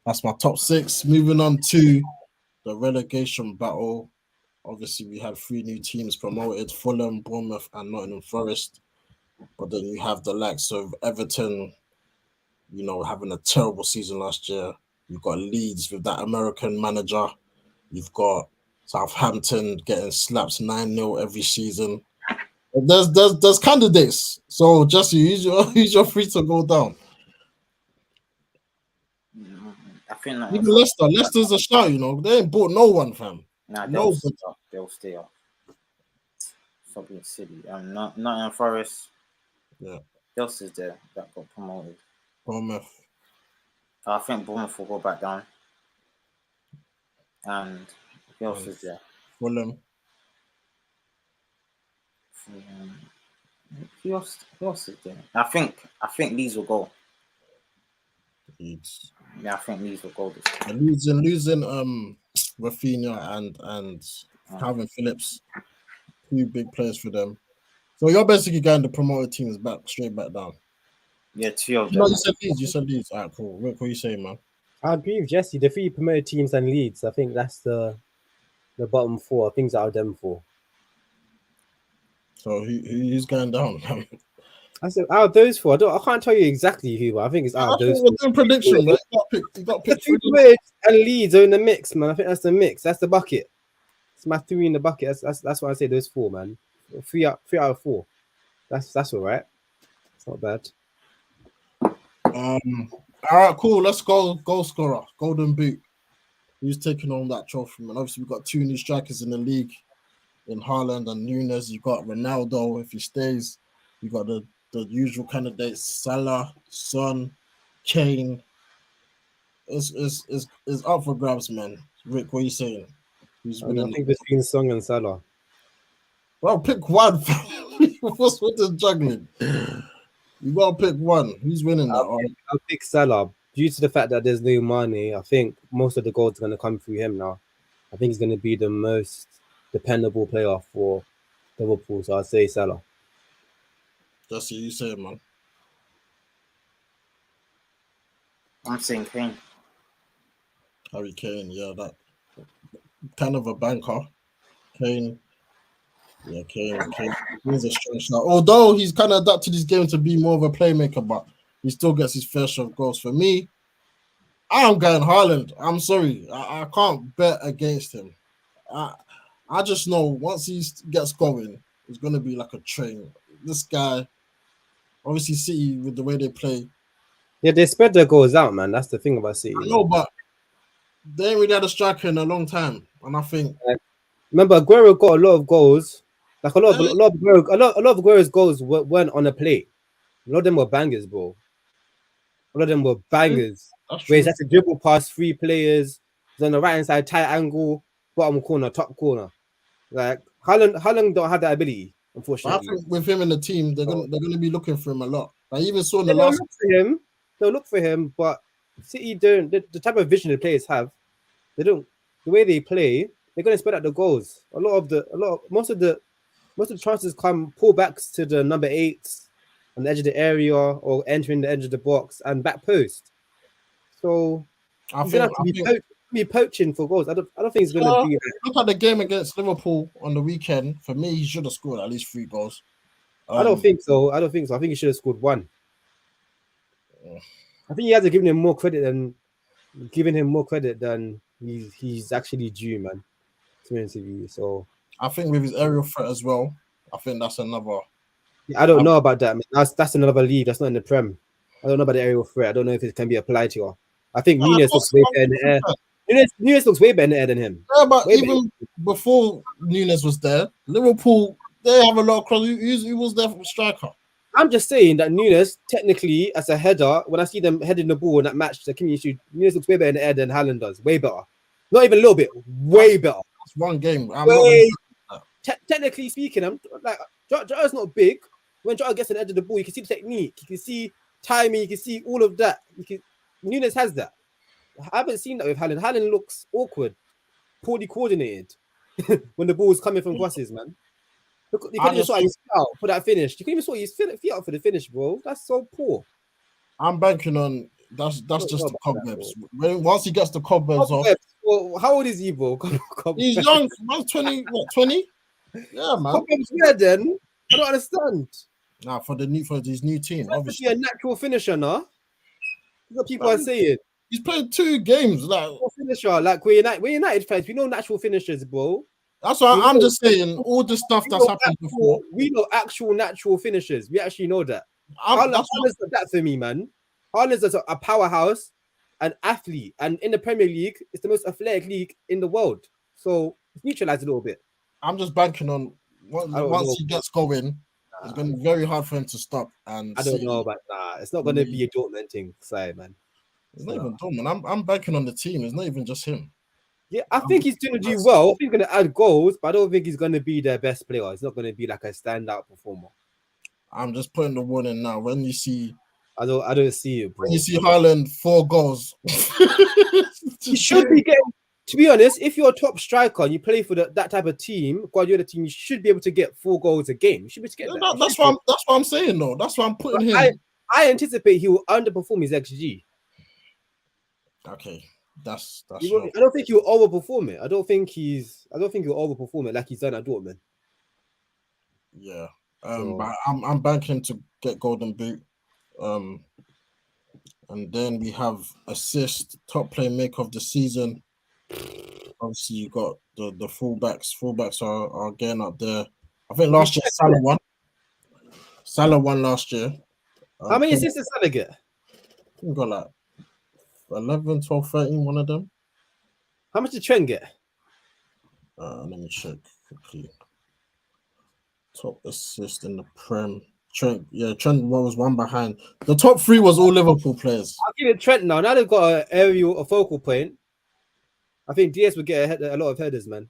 that's my top 6. Moving on to the relegation battle. Obviously, we had 3 new teams promoted: Fulham, Bournemouth, and Nottingham Forest. But then you have the likes of Everton, having a terrible season last year. You've got Leeds with that American manager. You've got Southampton getting slapped 9-0 every season. There's candidates. So Jesse, use your free to go down. I think even Leicester's a shout. They ain't bought no one, fam. Nah, they'll stay up. Fucking City. Nottingham Forest. Yeah. Who else is there that got promoted? Bournemouth. I think Bournemouth will go back down. And who else is there? Fulham. Who else is there? I think Leeds will go. Leeds. Yeah, I think Leeds will go this time. Losing Rafinha and Calvin Phillips, 2 big players for them. So you're basically going to promoted teams straight back down. Yeah, 2 of them. No, you said Leeds. All right, cool. What are you saying, man? I agree with Jesse. The 3 promoted teams and Leeds. I think that's the bottom 4. Things out of them 4. So who's going down? I said out of those 4. I can't tell you exactly who, but I think it's out of those 4. We're doing prediction, man. You got picked. The 3 promoted and Leeds are in the mix, man. I think that's the mix. That's the bucket. It's my 3 in the bucket. That's why I say those 4, man. 3 out of 4. That's all right. It's not bad. All right, cool. Let's go. Goal scorer, Golden Boot. Who's taking on that trophy? And obviously, we've got 2 new strikers in the league, in Haaland and Nunes. You got Ronaldo if he stays. You got the usual candidates: Salah, Son, Kane. It's up for grabs, man. Rick, what are you saying? Who's I winning? think between Song and Salah. Well, pick one. What's with the juggling? You gotta pick one. Who's winning that? I'll pick Salah due to the fact that there's no money. I think most of the goals are going to come through him now. I think he's going to be the most dependable player for Liverpool. So I'd say Salah. That's what you say, man. I'm saying Kane. Harry Kane, yeah, that kind of a banker. Kane. Yeah, Kane. He's a strong shot. Although he's kind of adapted his game to be more of a playmaker, but he still gets his fair share of goals. For me, I'm going Haaland. I'm sorry. I can't bet against him. I just know once he gets going, it's going to be like a train. This guy, obviously City, with the way they play. Yeah, they spread their goals out, man. That's the thing about City. I know, but they ain't really had a striker in a long time. And I think... Remember, Aguero got a lot of goals. Like a lot of Aguero's goals weren't on a plate. A lot of them were bangers, bro. A lot of them were bangers. Where he's had to dribble past 3 players. He's on the right hand side, tight angle, bottom corner, top corner. Like Haaland don't have that ability, unfortunately. I think with him in the team, they're gonna be looking for him a lot. I even saw in the they'll last. They'll look for him, but City don't. The type of vision the players have, they don't. The way they play, they're gonna spread out the goals. Most of the chances come pullbacks to the number 8s on the edge of the area or entering the edge of the box and back post. So he's gonna have to be poaching for goals. I don't think he's gonna be. Look at the game against Liverpool on the weekend. For me, he should have scored at least 3 goals. I don't think so. I think he should have scored 1. I think you guys are giving him more credit than he's actually due, man. To be honest with you. So I think with his aerial threat as well, I think that's another. I don't know about that, man. That's another league. That's not in the Prem. I don't know about the aerial threat. I don't know if it can be applied to you. I think Nunes looks way better in the air. Nunes looks way better in the air than him. Yeah, but even before Nunes was there, Liverpool, they have a lot of cross. Who was their striker? I'm just saying that Nunes, technically, as a header, when I see them heading the ball in that match, the community, Nunes looks way better in the air than Haaland does. Way better. Not even a little bit. Way better. That's one game. Technically speaking, I'm like, Jota's not big. When Jota gets on the edge of the ball, you can see the technique. You can see timing. You can see all of that. Nunes has that. I haven't seen that with Haaland. Haaland looks awkward, poorly coordinated when the ball is coming from crosses, man. Look, you can't even sort his feet out for that finish. You can't even sort his feet out for the finish, bro. That's so poor. I'm banking on that's just the cobwebs. Once he gets the cobwebs off. Well, how old is he, bro? He's young. Man's 20. What, 20? Yeah, man. Cobwebs where then? I don't understand. Nah, for his new team, obviously. Be a natural finisher, nah. That's what people are saying. He's played 2 games. Like finisher, like we're United fans. We know natural finishers, bro. That's why I'm just saying all the stuff that's happened before. We know actual natural finishers. We actually know that. Haaland's that for me, man. Haaland's a powerhouse, an athlete, and in the Premier League, it's the most athletic league in the world. So it's neutralized a little bit. I'm just banking on once he gets going, it's going to be very hard for him to stop. And I don't know about that. It's not going to be a Dortmund thing, sorry, man. It's not even Dortmund. I'm banking on the team. It's not even just him. Yeah, I think he's going to do well. I think he's going to add goals, but I don't think he's going to be their best player. He's not going to be like a standout performer. I'm just putting the warning now. When you see, I don't see it, bro. When you see Haaland 4 goals, he should be getting. To be honest, if you're a top striker and you play for that type of team, Guardiola team, you should be able to get 4 goals a game. You should be able to get that. That's what I'm saying, though. That's why I'm putting him. I anticipate he will underperform his XG. Okay. That's I don't think he'll overperform it. I don't think he'll overperform it like he's done at Dortmund. Yeah. But I'm banking him to get Golden Boot. And then we have assist, top playmaker of the season. Obviously, you got the fullbacks. Fullbacks are getting up there. I think last year Salah won. Salah won last year. How many assists did Salah get? I think got like 11, 12, 13, one of them. How much did Trent get? Let me check quickly. Top assist in the Prem. Trent was one behind. The top three was all Liverpool players. I'll give it Trent now. Now they've got a focal point. I think Diaz would get a lot of headers, man.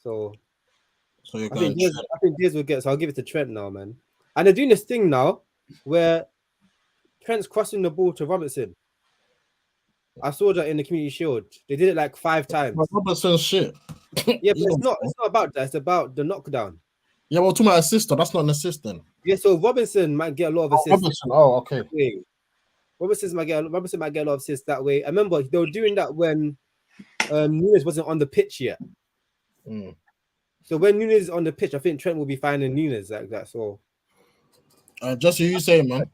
So you're I going think Diaz would get. So I'll give it to Trent now, man. And they're doing this thing now where Trent's crossing the ball to Robertson. I saw that in the Community Shield. They did it like 5 times. Robertson's shit. Yeah, but it's not about that. It's about the knockdown. Yeah, well, talking about assist, that's not an assist then. Yeah, so Robinson might get a lot of assists. Robertson, okay. Robertson might get a lot of assists that way. I remember they were doing that when Nunes wasn't on the pitch yet. Mm. So when Nunes is on the pitch, I think Trent will be finding Nunes like that. So just who you say, man.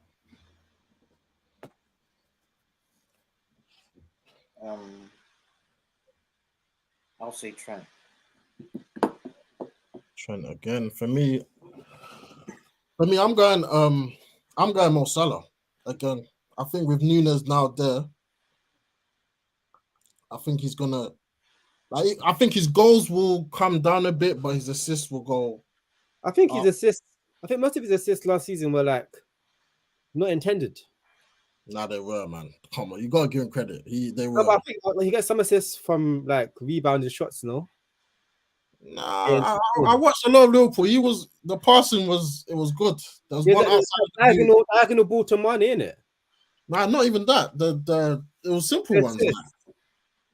I'll say Trent. Trent again. For me, I'm going Mo Salah again. I think with Nunes now there, I think he's gonna I think his goals will come down a bit, but his assists will go. I think his assists. I think most of his assists last season were like not intended. Nah, they were, man. Come on, you gotta give him credit. They were. No, but I think he gets some assists from like rebounded shots, no? Nah, I watched a lot of Liverpool. The passing was good. There was one outside diagonal ball to Mane, innit? Nah, not even that. It was simple ones. Like.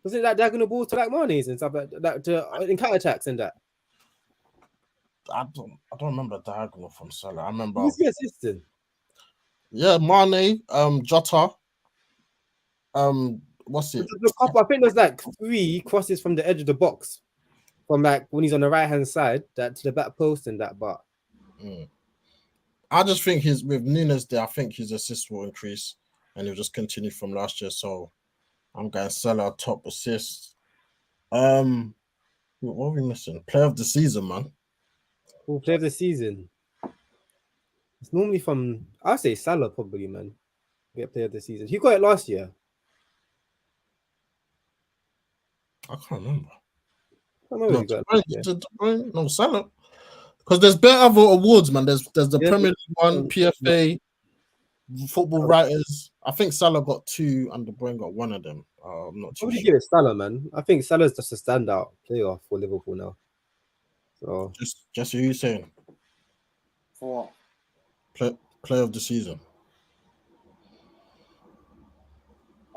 Was it that diagonal ball to like Mane's and stuff like that in counter attacks and that? I don't remember diagonal from Salah. I remember. Who's the assistant? Yeah, Mane, Jota. What's it? I think there's like 3 crosses from the edge of the box, from like when he's on the right hand side, that to the back post and that. But I just think with Nunes there, I think his assists will increase and he'll just continue from last year. So I'm going Salah top assists. What are we missing? Player of the season, man. Who player of the season? It's normally from, I'll say Salah probably, man. Get player of the season. He got it last year. I can't remember. No, Salah. Because there's better other awards, man. There's the Premier League one, PFA, Football Writers. I think Salah got 2 and De Bruyne got 1 of them. I'm not too sure. Give it Salah, man. I think Salah's just a standout player for Liverpool now. So just who you saying? For Player of the season.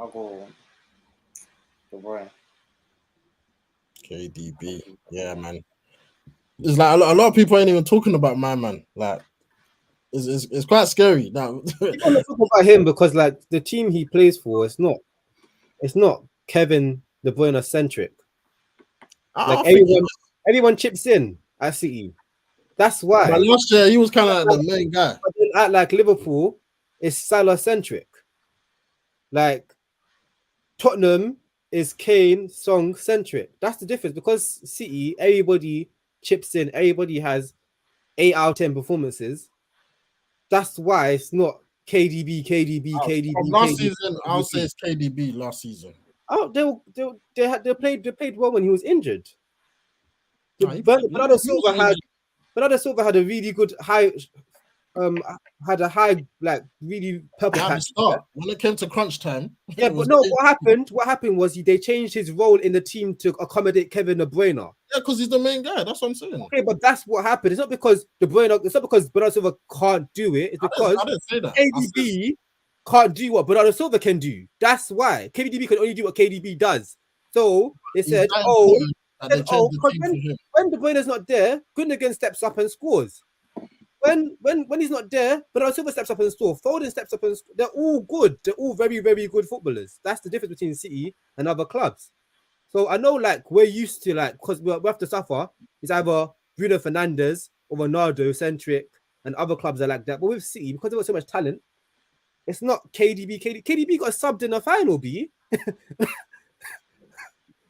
I'll go De Bruyne. KDB. Yeah, man. It's like a lot of people ain't even talking about my man. Like, it's quite scary now. People don't talk about him because like the team he plays for, it's not Kevin De Bruyne centric. Like everyone chips in at City. That's why. But last year he was kind of the main guy. But then at like Liverpool, it's Salah centric. Like Tottenham is Kane, Song centric. That's the difference, because City, everybody chips in, everybody has 8 out of 10 performances. That's why it's not KDB. From last season, I would say it's KDB last season. Oh, they played well when he was injured. Bernardo Silva had a really good high, had a high, like really purple patch. When it came to crunch time. Yeah, but no, what happened was they changed his role in the team to accommodate Kevin De Bruyne. Yeah, because he's the main guy. That's what I'm saying. Okay, but that's what happened. It's not because it's not because Bernardo Silva can't do it. It's because I didn't say that. KDB can't do what Bernardo Silva can do. That's why KDB can only do what KDB does. So they said, when De Bruyne is not there, Gundogan steps up and scores. When he's not there, Bernardo Silva steps up and scores. Foden steps up and scores. They're all good. They're all very, very good footballers. That's the difference between City and other clubs. So I know, like, we're used to, like, because we have to suffer. It's either Bruno Fernandes or Ronaldo centric, and other clubs are like that. But with City, because they've got so much talent, it's not KDB. KDB got subbed in the final, B.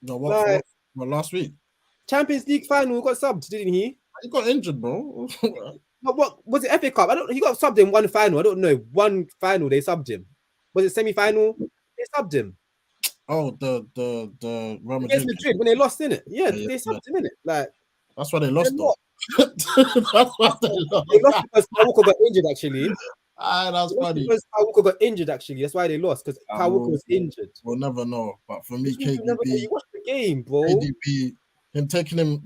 No, Like, what last week? Champions League final got subbed, didn't he? He got injured, bro. What was it? FA Cup? I don't. He got subbed in one final. I don't know. One final they subbed him. Was it semi-final? They subbed him Oh, the Real against Madrid game. Madrid when they lost in it. Yeah, Yeah, they subbed him in it. Like that's why they they're lost, though. not. That's why they lost. They lost because Kyle Walker got injured. Actually, That's they lost funny. because Kyle Walker got injured. Actually, that's why they lost because Kyle Walker was injured. We'll never know. But for me, You never know. You watch the game, bro. KDB,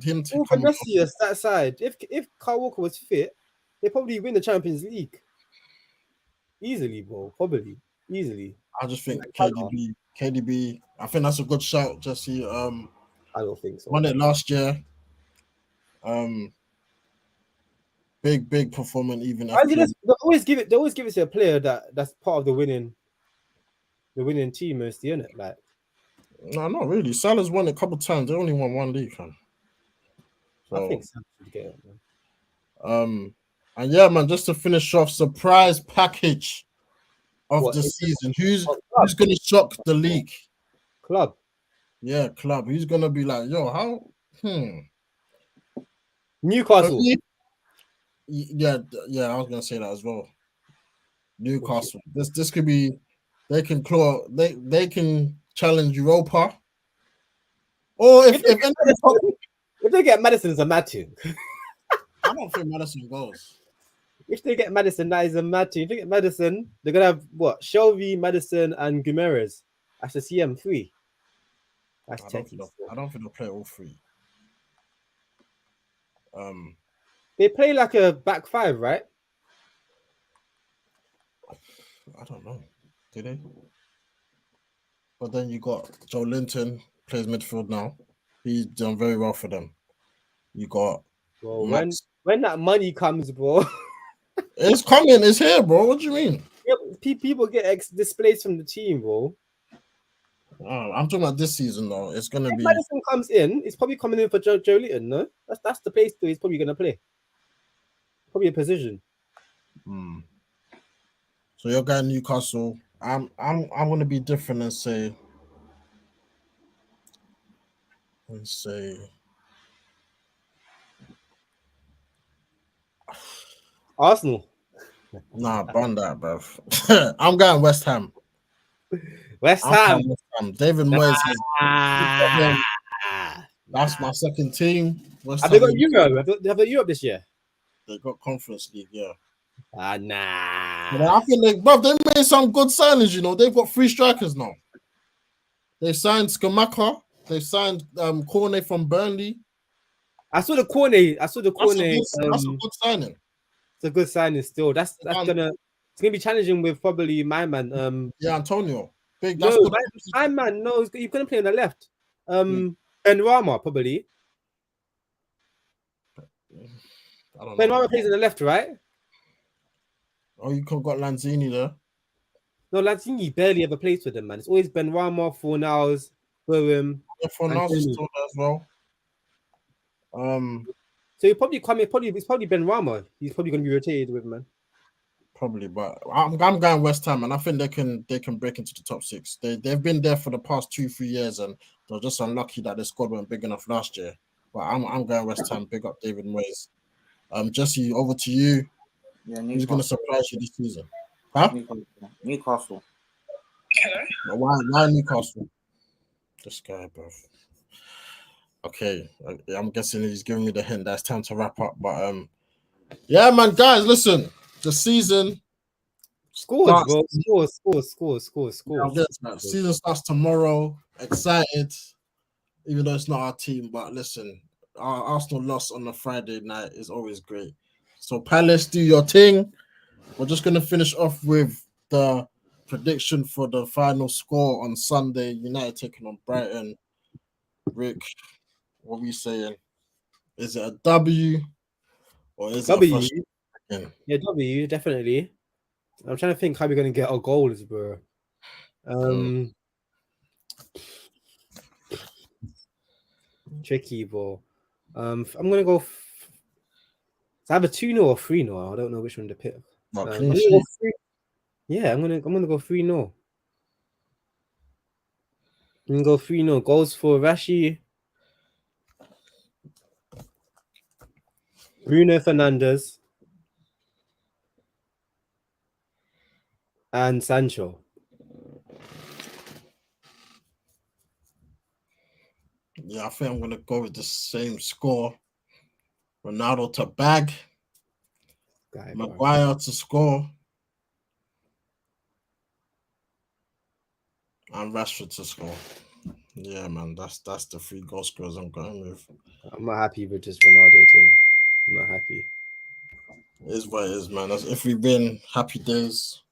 him to All come off. Vinicius that side. If Kyle Walker was fit, they probably win the Champions League easily, bro. Probably easily. I just think KDB. I think that's a good shout, Jesse. I don't think so. Won it last year. Big performance even. They always give it to a player that's part of the winning team mostly, isn't it? Like, no, not really. Salah's won it a couple times. They only won one league, man. So, I think Salah should get it, man. And yeah, man, just to finish off, surprise package of the season. Who's gonna shock the league? Club. Yeah, club. Who's gonna be like, yo, how? Newcastle. Yeah, I was gonna say that as well. Newcastle. This could be. They can challenge Europa. Or if they get Madison, it's a mad team. I don't think Madison goes. If they get Madison, that is a mad team. If they get Madison, they're gonna have what? Shelby, Madison, and Guimaraes. That's the CM3. That's techie. I don't think they'll play all three. They play like a back five, right? I don't know. Do they? But then you got Joe Linton plays midfield now. He's done very well for them. You got when that money comes, bro. It's coming. It's here, bro. What do you mean? Yeah, people get displaced from the team, bro. I'm talking about this season, though. It's gonna be. Madison comes in. It's probably coming in for Joe Linton. No, that's the place he's probably gonna play. Probably a position. So you're going Newcastle. I'm gonna be different and say. Arsenal. Nah, ban that, bruv. I'm going West Ham. West Ham. David Moyes. That's my second team. Have they got Euro? Have they Europe this year? They got Conference League, yeah. Nah. But I feel like, bro, they made some good signings. You know, they've got 3 strikers now. They've signed Skamaka. They've signed Cornet from Burnley. I saw the Cornet. That's a good signing. It's a good signing still. It's gonna be challenging with probably my man. Antonio. My man. No, he's gonna play on the left. Ben Rama probably. Ben Rama plays on the left, right? Oh, you could have got Lanzini there. No, Lanzini barely ever plays with them, man. It's always Ben Rama, Fornals, Bowen. Yeah, Fornals is still there as well. So he'll probably come in. It's probably Ben Rama. He's probably going to be rotated with, man. Probably, but I'm going West Ham, and I think they can break into the top 6. They've been there for the past 2-3 years, and they're just unlucky that their squad weren't big enough last year. But I'm going West Ham. Big up David Moyes. Jesse, over to you. Yeah, who's going to surprise you this season? Huh? Newcastle. Why Newcastle? This guy, bro. Okay, I'm guessing he's giving me the hint that it's time to wrap up. But yeah, man, guys, listen. The season scores, bro. Scores. Season starts tomorrow. Excited, even though it's not our team. But listen, our Arsenal loss on a Friday night is always great. So Palace, do your thing. We're just gonna finish off with the prediction for the final score on Sunday. United taking on Brighton. Rick, what are we saying? Is it a W or is W? it a Yeah, W, definitely. I'm trying to think how we're going to get our goals, bro. Tricky, bro. I'm going to go it's either 2-0 or 3-0. I don't know which one to pick. Yeah, I'm gonna go 3-0. You can go 3-0. Goals for Rashi, Bruno Fernandes, and Sancho. Yeah, I think I'm gonna go with the same score. Ronaldo to bag, Maguire to score, and Rashford to score. Yeah, man, that's the 3 goal scorers I'm going with. I'm not happy with just Ronaldo thing. I'm not happy. It is what it is, man. If we win, happy days.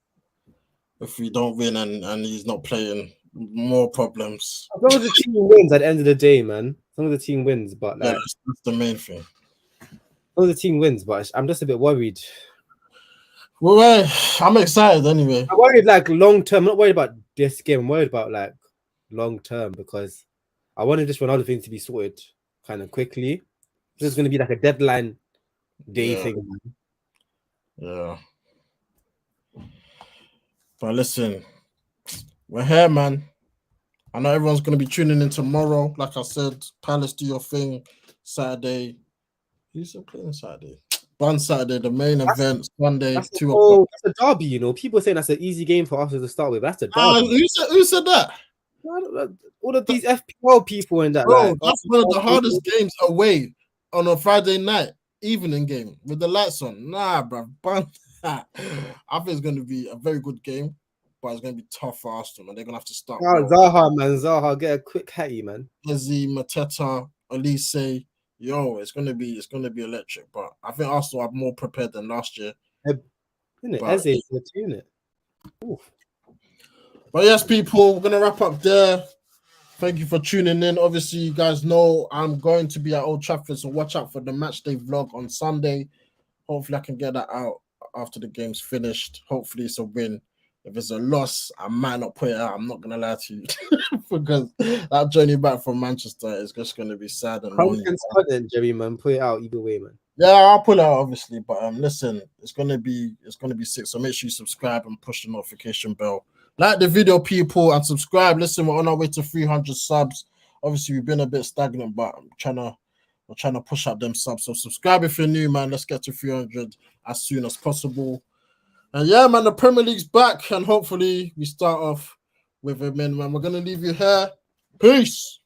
If we don't win and he's not playing, more problems. As long as the team wins at the end of the day, man. As long as the team wins, but like that's the main thing. As long as the team wins, but I'm just a bit worried. Well, I'm excited anyway. I'm worried like long term. I'm not worried about this game. I'm worried about like long term because I wanted this Ronaldo thing to be sorted kind of quickly. This is going to be like a deadline day thing. Man. Yeah. But listen, we're here, man. I know everyone's going to be tuning in tomorrow. Like I said, Palace, do your thing. Saturday. Who's playing Saturday? One Saturday, the main event. Sunday, 2 o'clock. That's a derby, you know. People saying that's an easy game for us to start with. That's a derby. Who said that? All of these FPL people in that. Bro, that's one of the hardest games away on a Friday night evening game with the lights on. Nah, bro. I think it's going to be a very good game, but it's going to be tough for Arsenal, and they're going to have to start. Zaha, get a quick hattie, man. Izzy, Mateta, Elise, yo, it's going to be electric. But I think Arsenal are more prepared than last year. But yes, people, we're going to wrap up there. Thank you for tuning in. Obviously, you guys know I'm going to be at Old Trafford, so watch out for the match day vlog on Sunday. Hopefully, I can get that out after the game's finished. Hopefully, it's a win. If it's a loss, I might not put it out. I'm not going to lie to you because that journey back from Manchester is just going to be sad and lonely. Jerry, man, put it out either way, man. Yeah, I'll pull it out, obviously. But listen, it's gonna be sick. So make sure you subscribe and push the notification bell. Like the video, people, and subscribe. Listen, we're on our way to 300 subs. Obviously, we've been a bit stagnant, but we're trying to push up them subs. So subscribe if you're new, man. Let's get to 300 as soon as possible. And yeah, man, the Premier League's back, and hopefully we start off with a win, man. We're gonna leave you here. Peace.